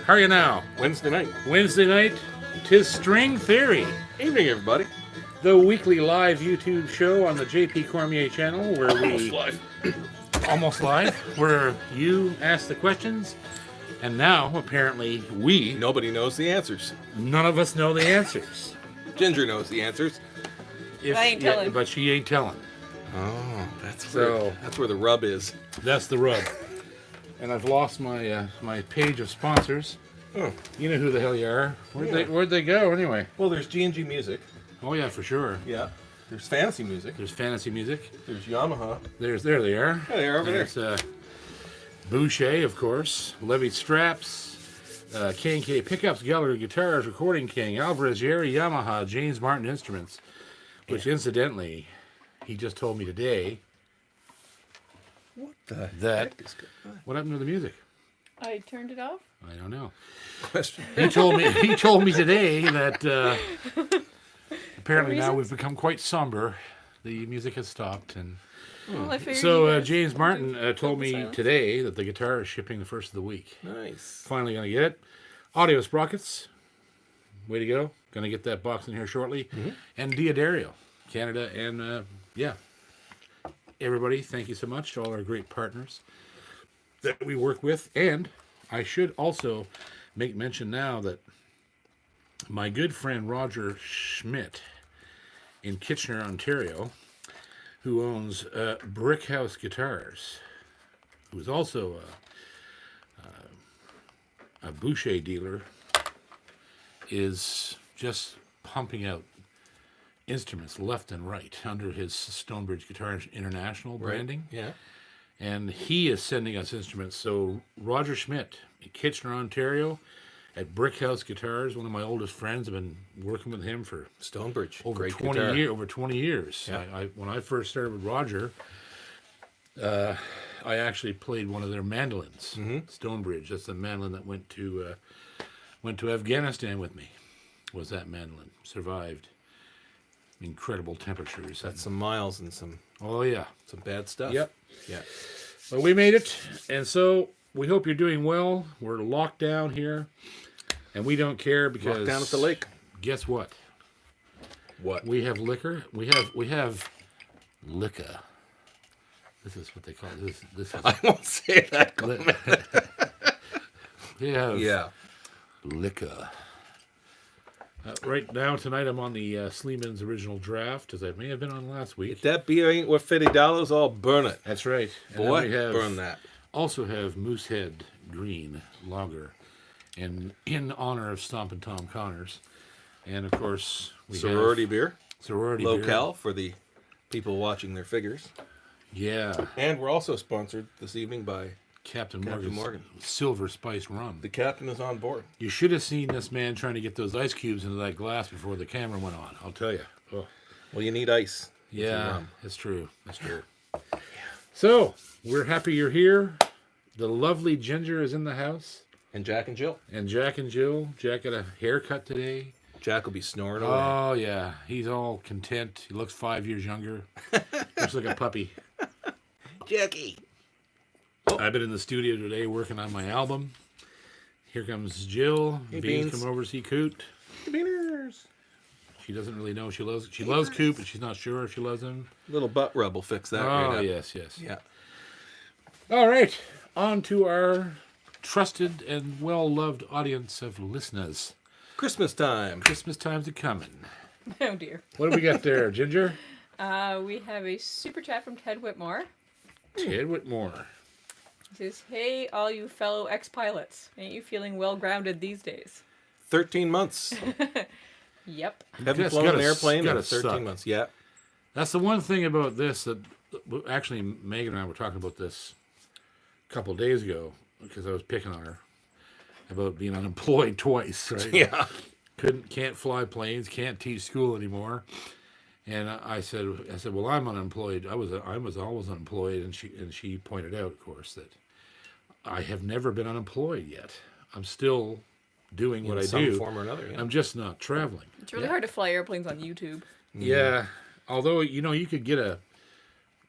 How are you now? Wednesday night. Wednesday night, 'tis String Theory, Evening, everybody. the weekly live YouTube show on the JP Cormier channel where we... Almost live. Where you ask the questions, and now, apparently, we... Nobody knows the answers. None of us know the answers. Ginger knows the answers. I ain't telling. But she ain't telling. Oh, that's where the rub is. That's the rub. And I've lost my my page of sponsors. Oh. You know who the hell you are. Where'd they go anyway? Well, there's G&G Music. Oh yeah, for sure. Yeah. There's Fantasy Music. There's Fantasy Music. There's Yamaha. There they are. Yeah, they are over There's, Boucher, of course. Levy Straps. K&K Pickups, Gallery Guitars, Recording King, Alvarez, Jerry, Yamaha, James Martin Instruments. Which, incidentally, he just told me today... What the that, heck is going on? What happened to the music? I turned it off. I don't know. Question. He told me today that apparently now we've become quite somber. The music has stopped, and Well, I figured so you guys James Martin told the me silence. today that the guitar is shipping the first of the week. Nice. Finally gonna get it. Audio Sprockets, way to go. Gonna get that box in here shortly. Mm-hmm. And Diodario, Canada, and yeah. Everybody, thank you so much to all our great partners that we work with. And I should also make mention now that my good friend Roger Schmidt in Kitchener, Ontario, who owns Brick House Guitars, who is also a Boucher dealer, is just pumping out instruments left and right under his Stonebridge Guitars International branding. Yeah. And he is sending us instruments. So Roger Schmidt in Kitchener, Ontario, at Brick House Guitars, one of my oldest friends. I've been working with him for Stonebridge. over Great 20 guitar. years. Over 20 years. Yeah. When I first started with Roger, I actually played one of their mandolins, Stonebridge. That's the mandolin that went to Afghanistan with me. Was that mandolin? Survived incredible temperatures. That's some miles and some Oh yeah. bad stuff. Yep. Yeah. But we made it, and so we hope you're doing well. We're locked down here, and we don't care because Locked down at the lake. Guess what? What? We have liquor. We have liquor. This is what they call it. This is I won't say that. we have Yeah. liquor. Right now, tonight, I'm on the Sleeman's original draft, as I may have been on last week. If that beer ain't worth $50, I'll burn it. That's right. And then Boy, we have, burn that. also have Moosehead Green Lager, and in honor of Stompin' Tom Connors. And, of course, we Sorority have beer. Sorority beer. Locale for the people watching their figures. Yeah. And we're also sponsored this evening by Captain Morgan. Morgan's Silver Spice Rum. the captain is on board. You should have seen this man trying to get those ice cubes into that glass before the camera went on. I'll tell you. Oh. Well, you need ice. with your Yeah, rum. it's true. It's true. So, we're happy you're here. The lovely Ginger is in the house. And Jack and Jill. And Jack and Jill. Jack got a haircut today. Jack will be snoring away. Oh, yeah. He's all content. He looks 5 years younger. Looks like a puppy. Jackie. I've been in the studio today working on my album. Here comes Jill. Hey, Beans Beans. come over to see Coot. Beaners. She doesn't really know she loves Coot, but she's not sure if she loves him. Little butt rub will fix that right Oh, up. yes. Yeah. All right. On to our trusted and well-loved audience of listeners. Christmas time. Christmas time's a coming. Oh dear. What do we got there, Ginger? We have a super chat from Ted Whitmore. Ted Whitmore. He says, "Hey, all you fellow ex-pilots, ain't you feeling well grounded these days?" 13 months. Yep. Haven't That's flown an gotta- airplane in gotta 13 suck. months. Yeah. That's the one thing about this that actually Megan and I were talking about this a couple of days ago because I was picking on her about being unemployed twice, right? Yeah. Can't fly planes, can't teach school anymore. And I said, well, I'm unemployed. I was always unemployed, and she pointed out, of course, that I have never been unemployed yet. I'm still doing what I some do. form or another. Yeah. I'm just not traveling. It's really hard to fly airplanes on YouTube. Yeah. Although, you could get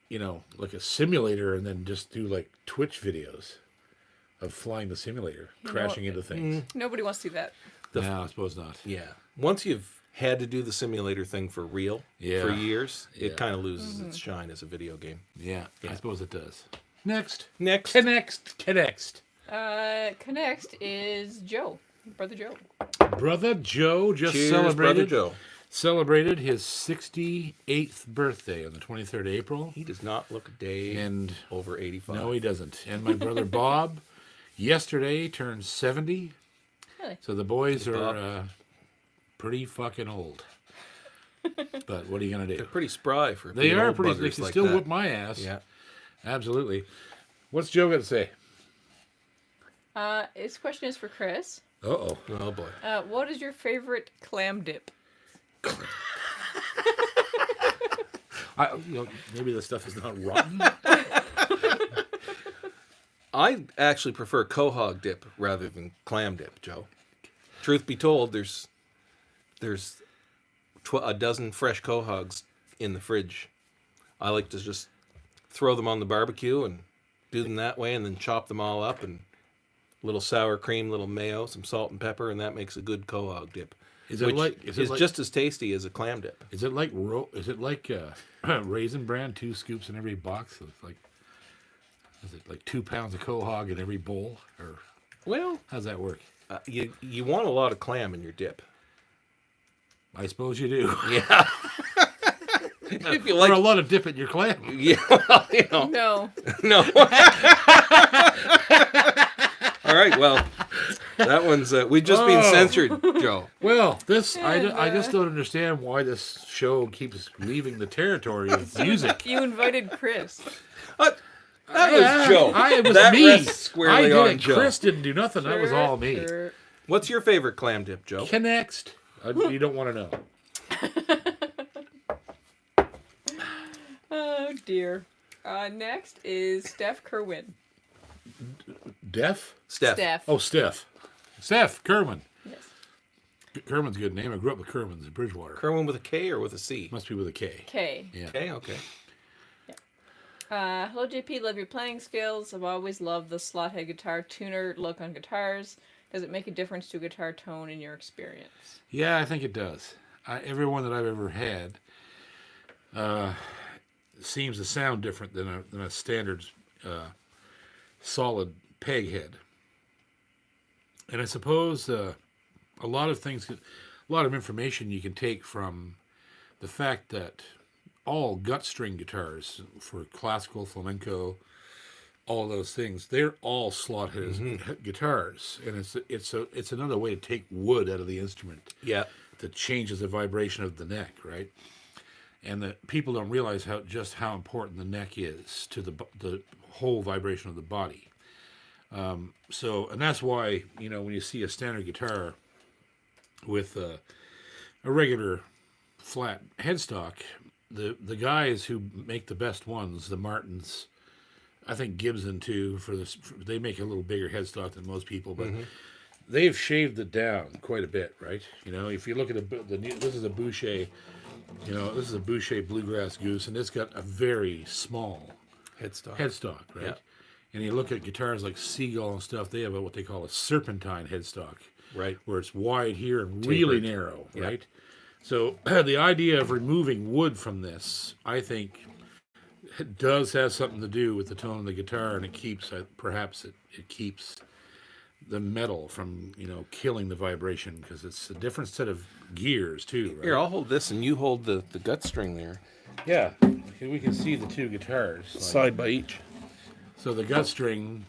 like a simulator and then just do like Twitch videos of flying the simulator, crashing into things. Nobody wants to do that. No, I suppose not. Yeah. Once you've had to do the simulator thing for real for years, it kind of loses its shine as a video game. Yeah, I suppose it does. Next. Next is Joe. Brother Joe. Brother Joe just Cheers, celebrated. Brother Joe. Celebrated his 68th birthday on the 23rd of April. He does not look a day And over 85. no, he doesn't. And my brother Bob, yesterday turned 70. Really? So the boys Bob. are pretty fucking old. But what are you gonna do? They're pretty spry for They being are old pretty. They buggers can like still that. whip my ass. Yeah. Absolutely. What's Joe got to say? His question is for Chris. Uh-oh. Oh boy. What is your favorite clam dip? Maybe the stuff is not rotten. I actually prefer quahog dip rather than clam dip, Joe. Truth be told, there's a dozen fresh quahogs in the fridge. I like to just throw them on the barbecue and do them that way, and then chop them all up, and little sour cream, little mayo, some salt and pepper, and that makes a good quahog dip. Is it like? Just as tasty as a clam dip. Is it like? Raisin Bran? 2 scoops in every box. So it's like. Is it like 2 pounds of quahog in every bowl, or Well, how's that work? you want a lot of clam in your dip. I suppose you do. Yeah. If you Or like, a lot of dip in your clam. yeah, well, No. no. All right, well, that one's we've just been censored, Joe. Well, I just don't understand why this show keeps leaving the territory of music. You invited Chris. That was Joe. It was that me. rests squarely I did on it. Joe. Chris didn't do nothing. That was all me. Sure. What's your favorite clam dip, Joe? Next. You don't want to know. Oh dear. Next is Steph Kerwin. Deaf? Steph. Oh, Steph. Steph Kerwin. Yes. Kerwin's a good name. I grew up with Kerwins in Bridgewater. Kerwin with a K or with a C? Must be with a K. K. Yeah. K, okay. Hello JP, love your playing skills. I've always loved the slot head guitar tuner look on guitars. Does it make a difference to guitar tone in your experience? Yeah, I think it does. Every one that I've ever had seems to sound different than a standard solid peg head. And I suppose a lot of information you can take from the fact that all gut string guitars for classical, flamenco, all those things, they're all slot head guitars, and it's another way to take wood out of the instrument. Yeah. That changes the vibration of the neck, right? And that people don't realize how important the neck is to the whole vibration of the body. And that's why when you see a standard guitar with a regular flat headstock, the guys who make the best ones, the Martins, I think Gibson too, they make a little bigger headstock than most people, but they've shaved it down quite a bit, right? If you look at this is a Boucher, this is a Boucher Bluegrass Goose, and it's got a very small headstock, right? Yeah. And you look at guitars like Seagull and stuff, they have what they call a serpentine headstock, Right. where it's wide here and really Tapered. narrow, Yeah. right? So the idea of removing wood from this, I think, it does have something to do with the tone of the guitar, and it keeps it keeps the metal from killing the vibration, because it's a different set of gears too. Right? Here, I'll hold this, and you hold the gut string there. Yeah, we can see the two guitars Side by each. So the gut string.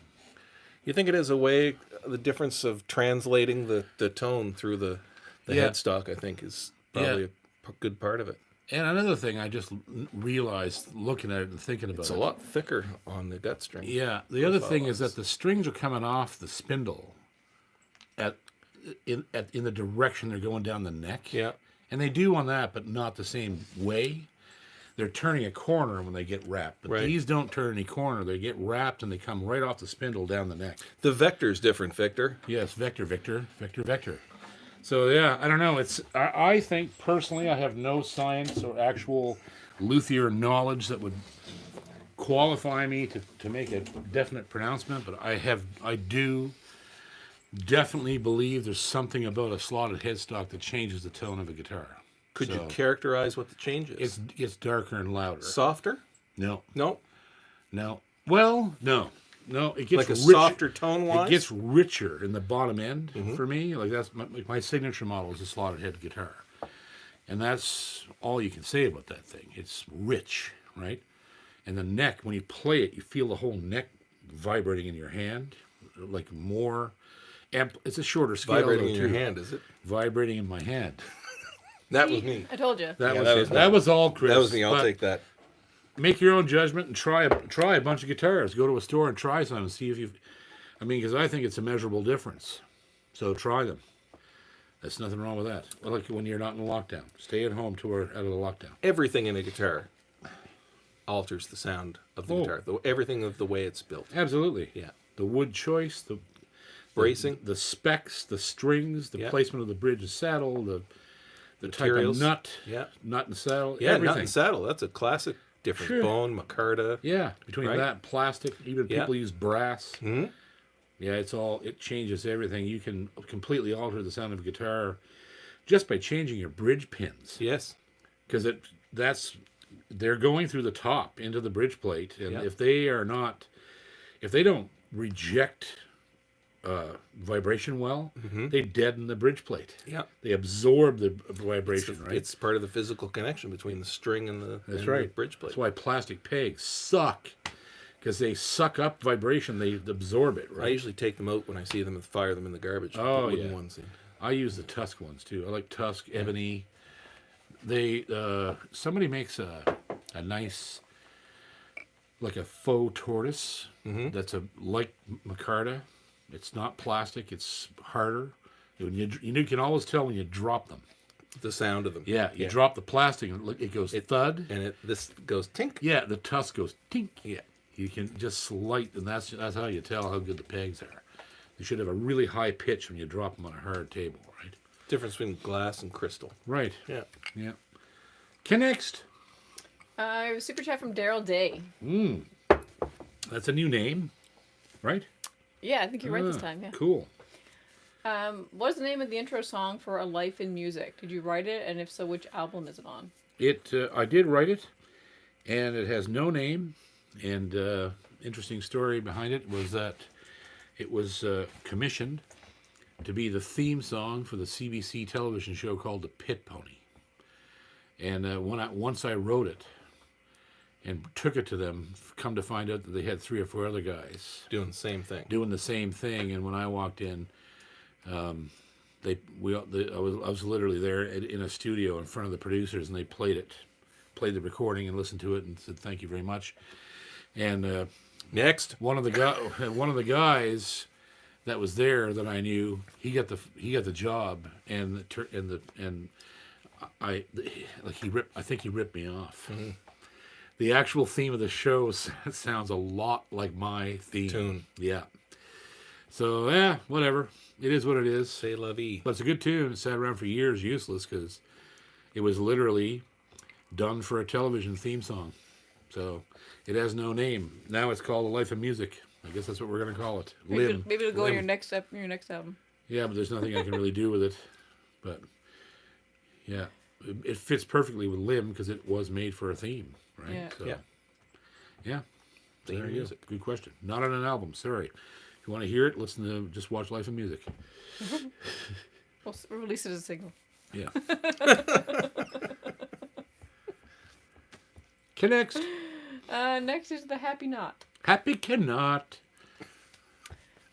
You think it is a way, the difference of translating the tone through the Yeah. headstock, I think, is probably a good part of it. And another thing I just realized looking at it and thinking about It's it. a lot thicker on the gut string. Yeah. The other thing is Profile-wise. that the strings are coming off the spindle in the direction they're going down the neck. Yeah. And they do on that, but not the same way. They're turning a corner when they get wrapped. But Right. these don't turn any corner. They get wrapped and they come right off the spindle down the neck. The vector's different, Victor. Yes, vector. So yeah, I don't know. I think personally, I have no science or actual luthier knowledge that would qualify me to make a definite pronouncement. But I do definitely believe there's something about a slotted headstock that changes the tone of a guitar. Could you So, characterize what the change is? It's darker and louder. Softer? No. No. Well, no. It gets Like a rich- softer tone-wise? It gets richer in the bottom end for me. Like that's my signature model is a slotted head guitar, and that's all you can say about that thing. It's rich, right? And the neck, when you play it, you feel the whole neck vibrating in your hand, like more. It's a shorter scale. Vibrating though, in your too. hand, is it? Vibrating in my hand. That was me. I told you. That Yeah, was that it. was me. That was all Chris. That was me. I'll but take that. Make your own judgment and try a bunch of guitars. Go to a store and try some and see if you. I mean, because I think it's a measurable difference. So try them. There's nothing wrong with that. Like when you're not in lockdown, stay at home till we're out of the lockdown. Everything in a guitar alters the sound of the Oh. guitar. Everything of the way it's built. Absolutely. Yeah. The wood choice, the Bracing. the specs, the strings, the Yeah. placement of the bridge and saddle, the type of Materials. nut, Yeah. nut and saddle, Yeah, everything. nut and saddle. That's a classic difference. Sure. Bone, micarta. Yeah, between Right? that plastic, even Yeah. people use brass. Hmm? Yeah, it changes everything. You can completely alter the sound of a guitar just by changing your bridge pins, Yes. because they're going through the top into the bridge plate, and Yeah. if they don't reject vibration well, they deaden the bridge plate. Yeah. They absorb the vibration, right? It's part of the physical connection between the string and That's the right. bridge plate. That's why plastic pegs suck, because they suck up vibration. They absorb it, I right? usually take them out when I see them and fire them in the garbage. Oh, Put wooden yeah. ones in. I use the Tusk ones too. I like Tusk, ebony. They somebody makes a nice, like a faux tortoise that's like micarta. It's not plastic. It's harder. You can always tell when you drop them. The sound of them. Yeah, you drop the plastic and it goes thud. And this goes tink. Yeah, the Tusk goes tink. Yeah. You can just slight, and that's how you tell how good the pegs are. They should have a really high pitch when you drop them on a hard table, right? Difference between glass and crystal. Right. Yeah. Yeah. Okay, next. Super chat from Daryl Day. That's a new name, right? Yeah, I think you're right this time. Yeah. Cool. What is the name of the intro song for A Life in Music? Did you write it, and if so, which album is it on? I did write it, and it has no name. And interesting story behind it was that it was commissioned to be the theme song for the CBC television show called The Pit Pony. And once I wrote it and took it to them, come to find out that they had 3 or 4 other guys Doing the same thing. doing the same thing. And when I walked in, I was literally there in a studio in front of the producers, and they played the recording and listened to it and said thank you very much. And Next. one of the guys that was there that I knew, he got the job, and I think he ripped me off. Mm-hmm. The actual theme of the show sounds a lot like my theme. Tune. Yeah. So yeah, whatever. It is what it is. C'est la vie. But it's a good tune. It sat around for years, useless, because it was literally done for a television theme song. So it has no name. Now it's called A Life of Music. I guess that's what we're going to call it. Maybe it'll go in Limb. your next album. Yeah, but there's nothing I can really do with it. But yeah, it fits perfectly with Limb because it was made for a theme, right? Yeah. So, Yeah. Yeah. Theme There you go. music. Good question. Not on an album. Sorry. If you want to hear it, just watch Life of Music. We'll release it as a single. Yeah. Next. Next is The Happy Knot. Happy Cannot.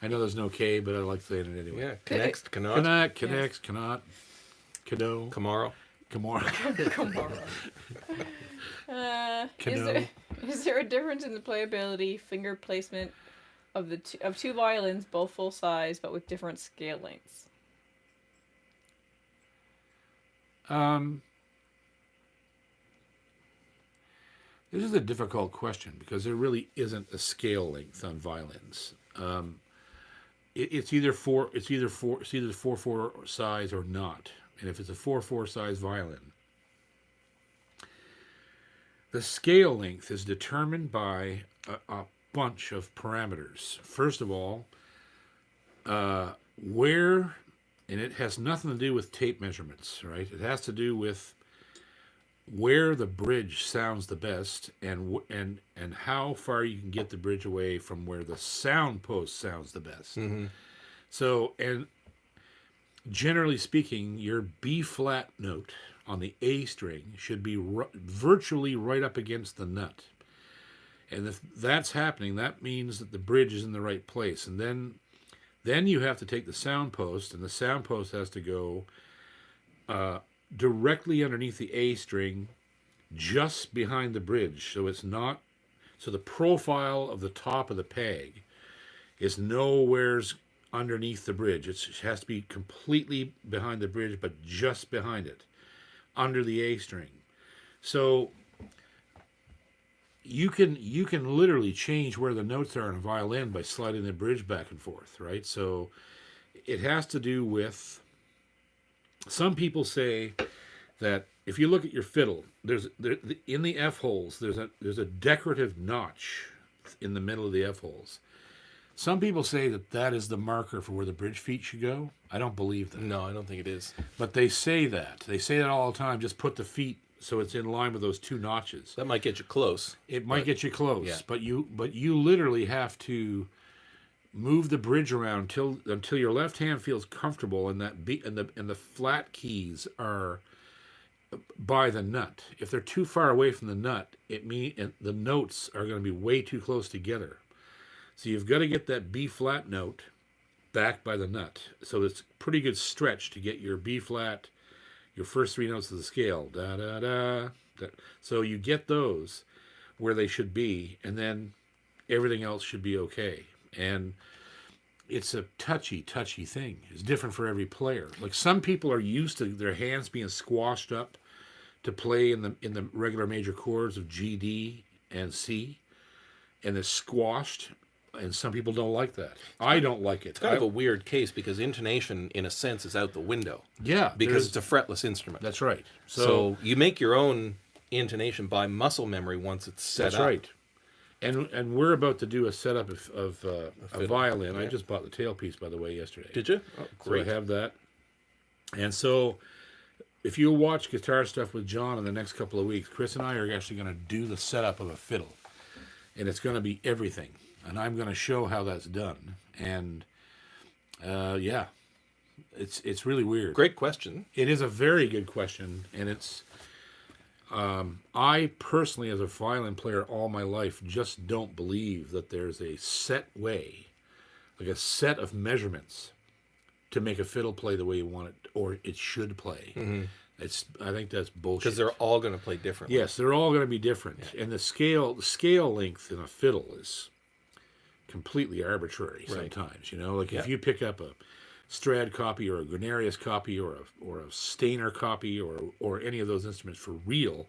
I know there's no K, but I like saying it anyway. Yeah. Connects. Cannot. Cannot, connects, cannot, cano, Camaro. Camora. Cano. Is there a difference in the playability, finger placement of two violins, both full size, but with different scale lengths? This is a difficult question because there really isn't a scale length on violins. It's either 4/4 size or not. And if it's a 4/4 size violin, the scale length is determined by a bunch of parameters. First of all, where, and it has nothing to do with tape measurements, right? It has to do with where the bridge sounds the best and how far you can get the bridge away from where the sound post sounds the best. So, and generally speaking, your B flat note on the A string should be virtually right up against the nut. And if that's happening, that means that the bridge is in the right place. And then you have to take the sound post, and the sound post has to go directly underneath the A string, just behind the bridge. So it's not, so the profile of the top of the peg is nowhere's underneath the bridge. It has to be completely behind the bridge, but just behind it, under the A string. So you can literally change where the notes are in a violin by sliding the bridge back and forth, right? So it has to do with, some people say that if you look at your fiddle, in the F holes, there's a decorative notch in the middle of the F holes. Some people say that is the marker for where the bridge feet should go. I don't believe that. No, I don't think it is. But they say that. They say that all the time. Just put the feet so it's in line with those two notches. That might get you close. It might get you close, yeah. but you literally have to move the bridge around until your left hand feels comfortable, and that beat and the flat keys are by the nut. If they're too far away from the nut, and the notes are going to be way too close together. So you've got to get that B flat note back by the nut. So it's a pretty good stretch to get your B flat, your first three notes of the scale. Da da da. Da. So you get those where they should be, and then everything else should be okay. And it's a touchy thing. It's different for every player. Like, some people are used to their hands being squashed up to play in the regular major chords of G, D, and C, and it's squashed. And some people don't like that. I don't like it. It's kind of a weird case because intonation, in a sense, is out the window. Yeah, because it's a fretless instrument. That's right. So you make your own intonation by muscle memory once it's set up. That's right. And we're about to do a setup of a violin. Yeah. I just bought the tailpiece, by the way, yesterday. Did you? Oh, great. So I have that. And so if you'll watch Guitar Stuff with John in the next couple of weeks, Chris and I are actually going to do the setup of a fiddle. And it's going to be everything. And I'm going to show how that's done. And yeah, it's really weird. Great question. It is a very good question, and it's I personally, as a violin player all my life, just don't believe that there's a set way, like a set of measurements to make a fiddle play the way you want it, or it should play. Mm-hmm. I think that's bullshit. Because they're all going to play differently. Yes, they're all going to be different, yeah. And the scale length in a fiddle is completely arbitrary sometimes. You know, like if you pick up a Strad copy or a Gregarious copy or a Stainer copy or any of those instruments for real,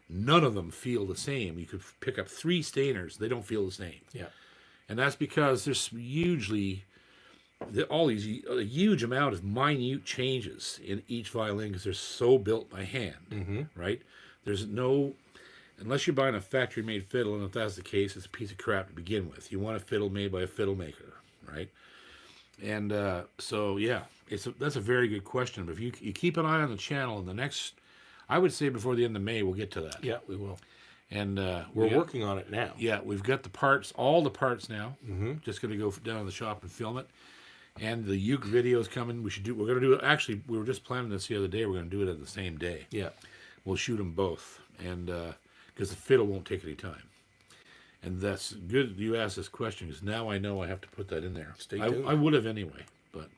none of them feel the same. You could pick up 3 Stainers, they don't feel the same. Yeah, and that's because there's a huge amount of minute changes in each violin because they're so built by hand, right? There's no, unless you're buying a factory-made fiddle, and if that's the case, it's a piece of crap to begin with. You want a fiddle made by a fiddle maker, right? And so, yeah, that's a very good question. But if you keep an eye on the channel, in the next, I would say before the end of May, we'll get to that. Yeah, we will. And we're working on it now. Yeah, we've got the parts, all the parts now. Mm-hmm. Just going to go down to the shop and film it. And the uke video is coming. We're going to do it. Actually, we were just planning this the other day. We're going to do it at the same day. Yeah. We'll shoot them both. And because the fiddle won't take any time. And that's good you asked this question, because now I know I have to put that in there. Stay tuned. I would have anyway, but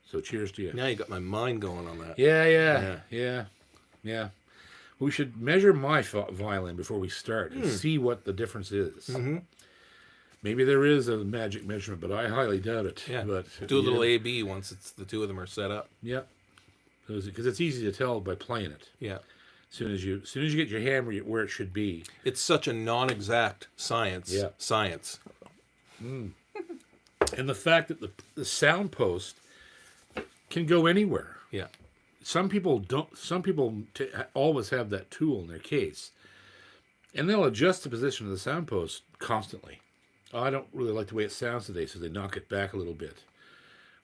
so cheers to you. Now you got my mind going on that. Yeah. We should measure my violin before we start and see what the difference is. Mm-hmm. Maybe there is a magic measurement, but I highly doubt it. Yeah. But do a little A/B once the two of them are set up. Yep. Because it's easy to tell by playing it. Yeah. As soon as you get your hand where it should be. It's such a non-exact science. Yeah. Science. And the fact that the sound post can go anywhere. Yeah. Some people don't. Some people always have that tool in their case, and they'll adjust the position of the sound post constantly. Oh, I don't really like the way it sounds today, so they knock it back a little bit,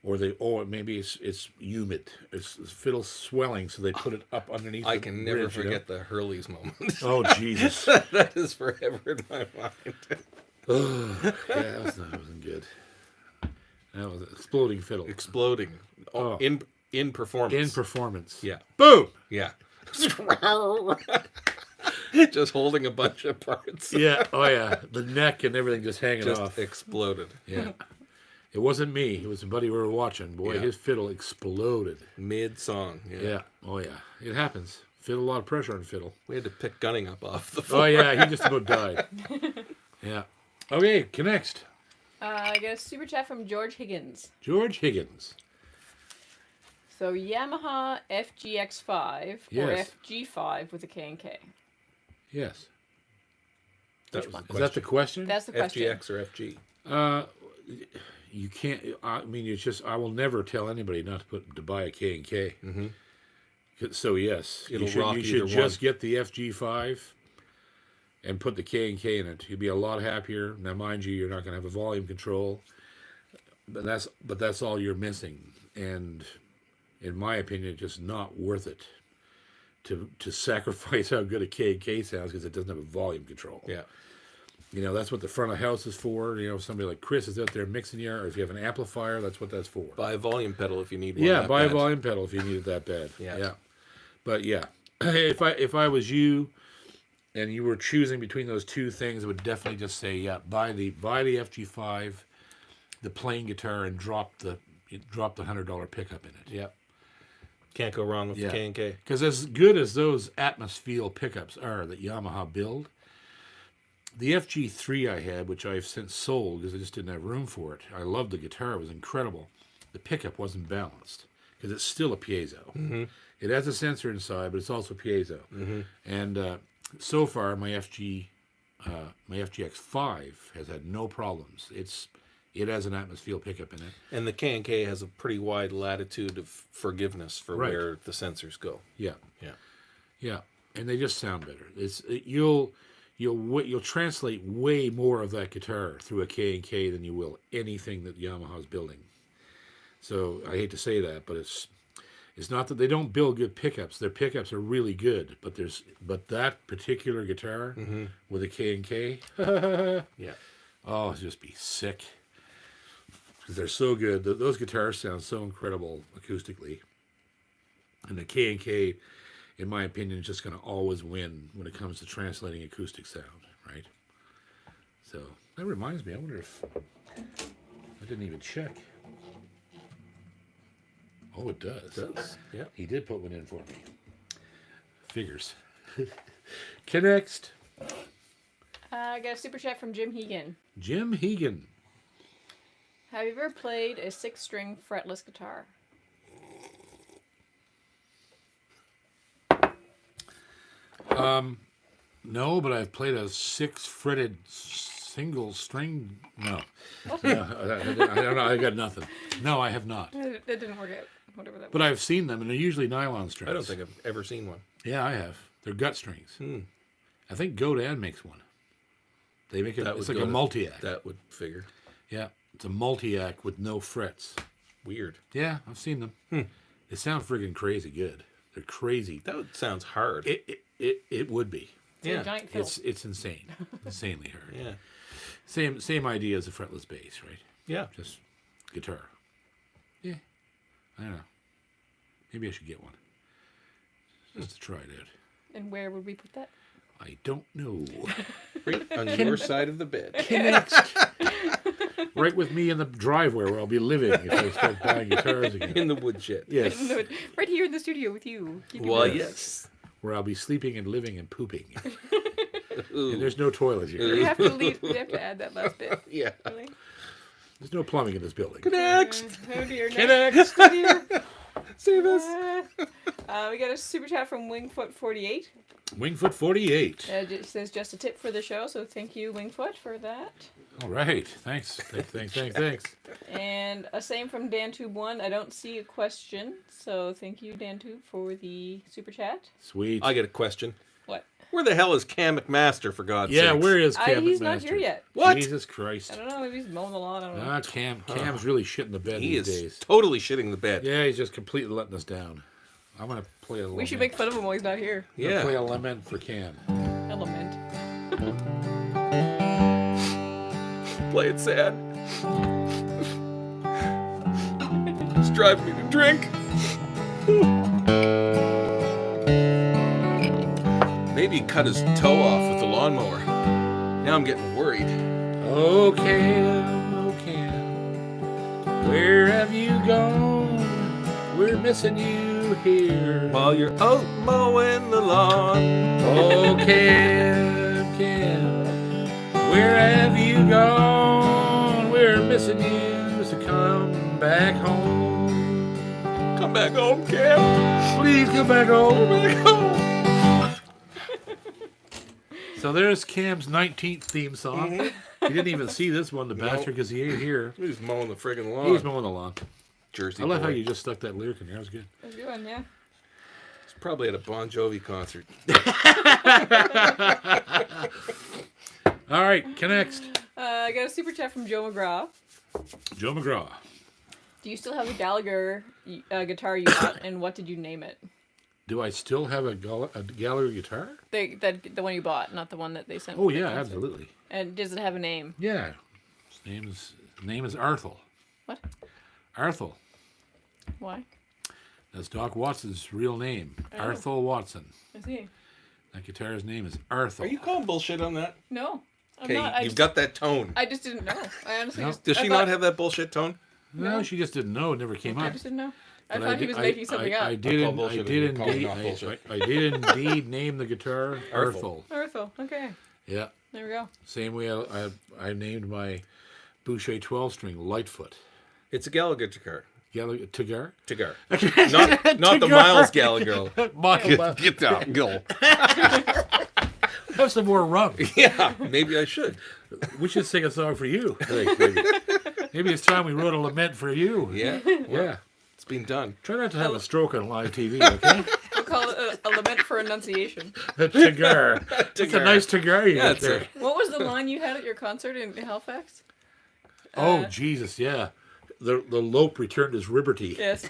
or maybe it's humid, it's fiddle swelling, so they put it up underneath. I the can never bridge, forget the Hurley's moment. Oh Jesus! That is forever in my mind. Yeah, that wasn't good. That was an exploding fiddle. Exploding. Oh. In performance. In performance. Yeah. Boom! Yeah. Just holding a bunch of parts. Yeah. Oh, yeah. The neck and everything just hanging Just off. exploded. Yeah. It wasn't me. It was a buddy we were watching. Boy, Yeah. his fiddle exploded. Mid-song. Yeah. Oh, yeah. It happens. Fiddle, a lot of pressure on fiddle. We had to pick Gunning up off the floor. Oh, yeah. He just about died. Yeah. Okay. Next. I got a super chat from George Higgins. George Higgins. So Yamaha FGX5 Yes. or FG5 with a K&K. Yes. That was Is that the question? That's the question. FGX or FG? You can't. I mean, it's just. I will never tell anybody not to buy a K&K. Mm-hmm. So yes, It'll you should, rock you should either just one. get the FG5 and put the K&K in it. You'll be a lot happier. Now, mind you, you're not going to have a volume control, but that's all you're missing. And in my opinion, it's just not worth it to sacrifice how good a K&K sounds because it doesn't have a volume control. Yeah. You know, that's what the front of house is for. You know, if somebody like Chris is out there mixing you, or if you have an amplifier, that's what that's for. Buy a volume pedal if you need one. Yeah, that buy a bad. volume pedal if you need it that bad. Yeah. But yeah, if I was you, and you were choosing between those two things, I would definitely just say, yeah, buy the FG5, the plain guitar, and drop the $100 pickup in it. Yeah. Can't go wrong with Yeah. the K&K. Because as good as those Atmosphere pickups are that Yamaha build, the FG3 I had, which I've since sold because I just didn't have room for it. I loved the guitar; it was incredible. The pickup wasn't balanced because it's still a piezo. Mm-hmm. It has a sensor inside, but it's also piezo. Mm-hmm. And so far, my FGX5 has had no problems. It has an Atmosphere pickup in it. And the K&K has a pretty wide latitude of forgiveness for Right. where the sensors go. Yeah, Yeah. yeah, and they just sound better. You'll translate way more of that guitar through a K&K than you will anything that Yamaha's building. So I hate to say that, but it's not that they don't build good pickups. Their pickups are really good, but that particular guitar with a K&K, Yeah. oh, it'll just be sick. Because they're so good. Those guitars sound so incredible acoustically. And the K&K, in my opinion, is just going to always win when it comes to translating acoustic sound, right? So that reminds me, I wonder if I didn't even check. Oh, it does. It does. Yeah. He did put one in for me. Figures. Next. I got a super chat from Jim Hegan. Jim Hegan. Have you ever played a 6-string fretless guitar? No, but I've played a 6-fretted single string. No. No, I don't know. I got nothing. No, I have not. That didn't work out. Whatever that was. But I've seen them, and they're usually nylon strings. I don't think I've ever seen one. Yeah, I have. They're gut strings. I think Godin makes one. They make it. That It's would like a go to- multi-act. That would figure. Yeah, it's a multi-act with no frets. Weird. Yeah, I've seen them. They sound friggin' crazy good. They're crazy. That sounds hard. It would be. It's a yeah. giant fiddle. It's insane. Insanely hard. Yeah. Same idea as a fretless bass, right? Yeah. Just guitar. Yeah. I don't know. Maybe I should get one. Just to try it out. And where would we put that? I don't know. Right on your side of the bed. Next. Right with me in the driveway where I'll be living if I start buying guitars again. In the woodshed. Yes. Right here in the studio with you. Keep your Well, voice. yes. Where I'll be sleeping and living and pooping. Ooh. And there's no toilet here. We have to add that last bit. Yeah. Really? There's no plumbing in this building. Next. Oh dear. Next. Oh dear. Save us. We got a super chat from Wingfoot48. Wingfoot 48. It says just a tip for the show, so thank you, Wingfoot, for that. All right. Thanks. Thanks. And a same from DanTube1. I don't see a question, so thank you, DanTube, for the super chat. Sweet. I get a question. What? Where the hell is Cam McMaster, for God's Yeah, sakes? where is Cam He's McMaster? not here yet. What? Jesus Christ. I don't know. Maybe he's mowing the lawn. I don't know. Ah, Cam's really shitting the bed He these is days. totally shitting the bed. Yeah, he's just completely letting us down. I'm gonna play a. We should make fun of him while he's not here. Yeah. Play a lament for Cam. Lament. Play it sad. It's driving me to drink. Maybe he cut his toe off with the lawnmower. Now I'm getting worried. Oh Cam, where have you gone? We're missing you here. While you're out mowing the lawn. Oh Cam, where have you gone? We're missing you, so come back home. Come back home, Cam. Please come back home. Come back home. So there's Cam's 19th theme song. He didn't even see this one, the bastard, because he ain't here. He's mowing the friggin' lawn. He's mowing the lawn. Jersey I love boy. how you just stuck that lyric in there. That was good. That's a good one, yeah. He's probably at a Bon Jovi concert. All right, next. I got a super chat from Joe McGraw. Joe McGraw. Do you still have the Gallagher guitar you got, and what did you name it? Do I still have a Gallagher guitar? The one you bought, not the one that they sent. Oh for the yeah, concert. absolutely. And does it have a name? Yeah. His name is Arthel. What? Arthel. Why? That's Doc Watson's real name. Oh. Arthel Watson. I see. That guitar's name is Arthel. Are you calling bullshit on that? No, I'm Okay, not. you've got that tone. I just didn't know. I honestly No. just. Does I she thought- not have that bullshit tone? No, she just didn't know. It never came I up. just didn't know. I But thought he was making something up. I did call bullshit if you're calling not bullshit. I did indeed name the guitar Arthel. Arthel. Arthel. Okay. Yeah. There we go. Same way I named my Boucher 12-string Lightfoot. It's a Gallagher guitar. Gallagher Tigar? Cigar. Not the Miles Gallagher. Get down, go. Have some more rum. Yeah, maybe I should. We should sing a song for you. Maybe it's time we wrote a lament for you. Yeah, Yeah. it's been done. Try not to have a stroke on live TV, okay? We'll call it a lament for enunciation. A Tigar. It's a nice Tigar you Yeah, got it's there. What was the line you had at your concert in Halifax? Oh, Jesus, yeah. The Lope returned his liberty. Yes.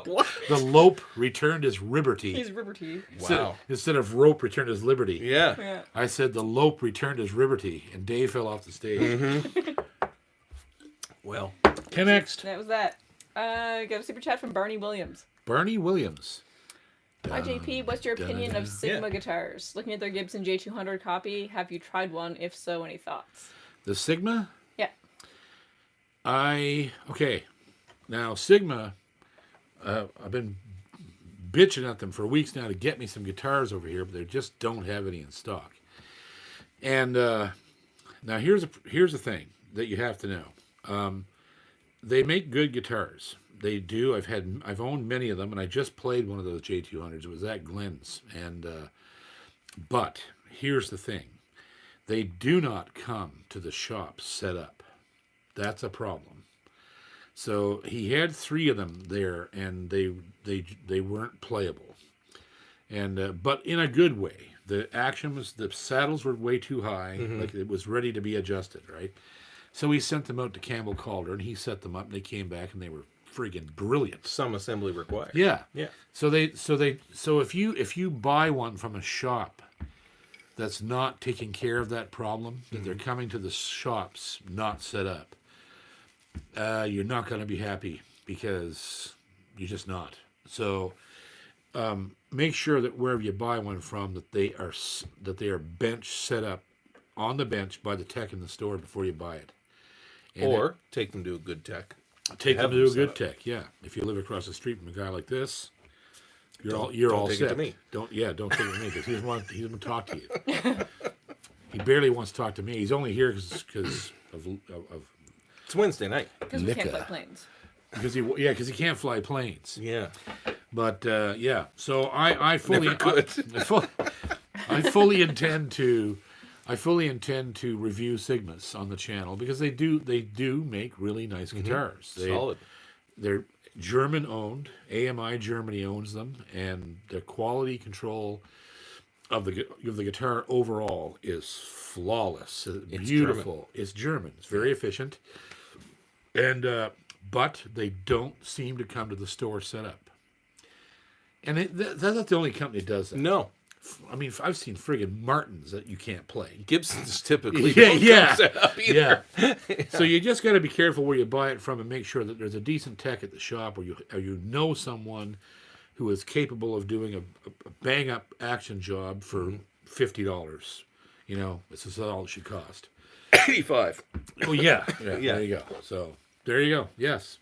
What? The Lope returned his liberty. He's Liberty. Wow. Instead of rope returned his liberty. Yeah. Yeah. I said the Lope returned his liberty, and Dave fell off the stage. Well, Next. That was that. Got a super chat from Barney Williams. Barney Williams. Hi JP, what's your opinion of Sigma Yeah. guitars? Looking at their Gibson J200 copy, have you tried one? If so, any thoughts? The Sigma? Yeah. Okay. Now, Sigma, I've been bitching at them for weeks now to get me some guitars over here, but they just don't have any in stock. And now here's the thing that you have to know. They make good guitars. They do. I've owned many of them, and I just played one of those J200s. It was at Glenn's. And but here's the thing: they do not come to the shop set up. That's a problem. So he had 3 of them there, and they weren't playable. And but in a good way. The saddles were way too high, like it was ready to be adjusted, right? So he sent them out to Campbell Calder, and he set them up, and they came back, and they were friggin' brilliant. some assembly required. Yeah. Yeah. So if you buy one from a shop that's not taking care of that problem, that they're coming to the shops not set up, you're not going to be happy, because you're just not. So make sure that wherever you buy one from, that they are bench set up on the bench by the tech in the store before you buy it. And Or take them to a good tech. take them have to them a set good up. tech. Yeah, if you live across the street from a guy like this, you're Don't- all you're don't all take it set. to me. Don't take it to me, because he doesn't want to talk to you. He barely wants to talk to me. He's only here because of It's Wednesday night. Because we can't Liquor. play planes. because he can't fly planes. Yeah. But yeah, so I fully Never could. I fully intend to review Sigmas on the channel because they do make really nice guitars. Solid. They're German owned. AMI Germany owns them, and the quality control of the guitar overall is flawless. It's beautiful. German. It's German. It's very efficient, and but they don't seem to come to the store set up. And that's not the only company that does that. No. I mean, I've seen friggin' Martins that you can't play. Gibson's typically Yeah. either. So you just got to be careful where you buy it from and make sure that there's a decent tech at the shop, or you know someone who is capable of doing a bang up action job for $50. You know, this is all it should cost. 85. Oh yeah. There you go. So there you go. Yes,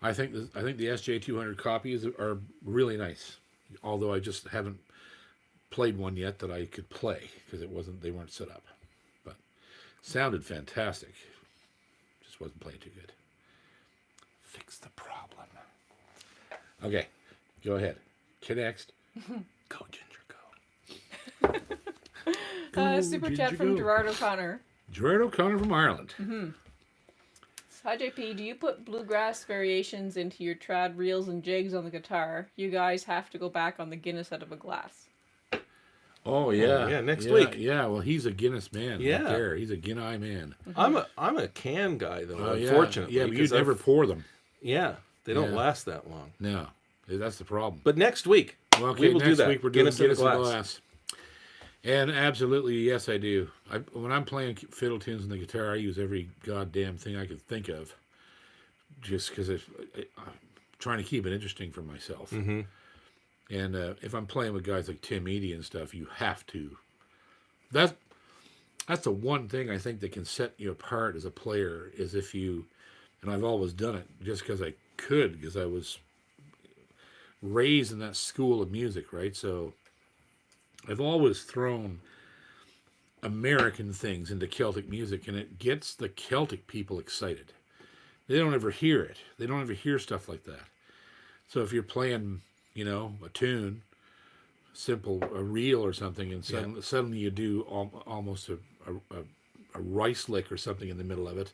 I think the SJ200 copies are really nice. Although I just haven't played one yet that I could play because they weren't set up, but sounded fantastic. Just wasn't playing too good. Fix the problem. Okay, go ahead. To next. Go Ginger, go. Super Ginger, chat from go. Gerard O'Connor. Gerard O'Connor from Ireland. Hi JP, do you put bluegrass variations into your trad reels and jigs on the guitar? You guys have to go back on the Guinness out of a glass. Oh yeah, yeah, next week. Yeah, well, he's a Guinness man. Yeah. Right there. He's a Guinness man. I'm a can guy though, Oh, yeah. unfortunately. Yeah, but you 'cause never pour them. Yeah, they don't Yeah. last that long. No, that's the problem. But next week, Well, okay, we will next do that. week we're doing Guinness in a Guinness in glass. glass. And absolutely, yes, I do. When I'm playing fiddle tunes on the guitar, I use every goddamn thing I can think of, just because I'm trying to keep it interesting for myself. Mm-hmm. And if I'm playing with guys like Tim Eady and stuff, you have to. That's the one thing I think that can set you apart as a player is if you, and I've always done it just because I could, because I was raised in that school of music, right? So I've always thrown American things into Celtic music, and it gets the Celtic people excited. They don't ever hear it. They don't ever hear stuff like that. So if you're playing, a tune, a reel or something, and suddenly you do almost a rice lick or something in the middle of it,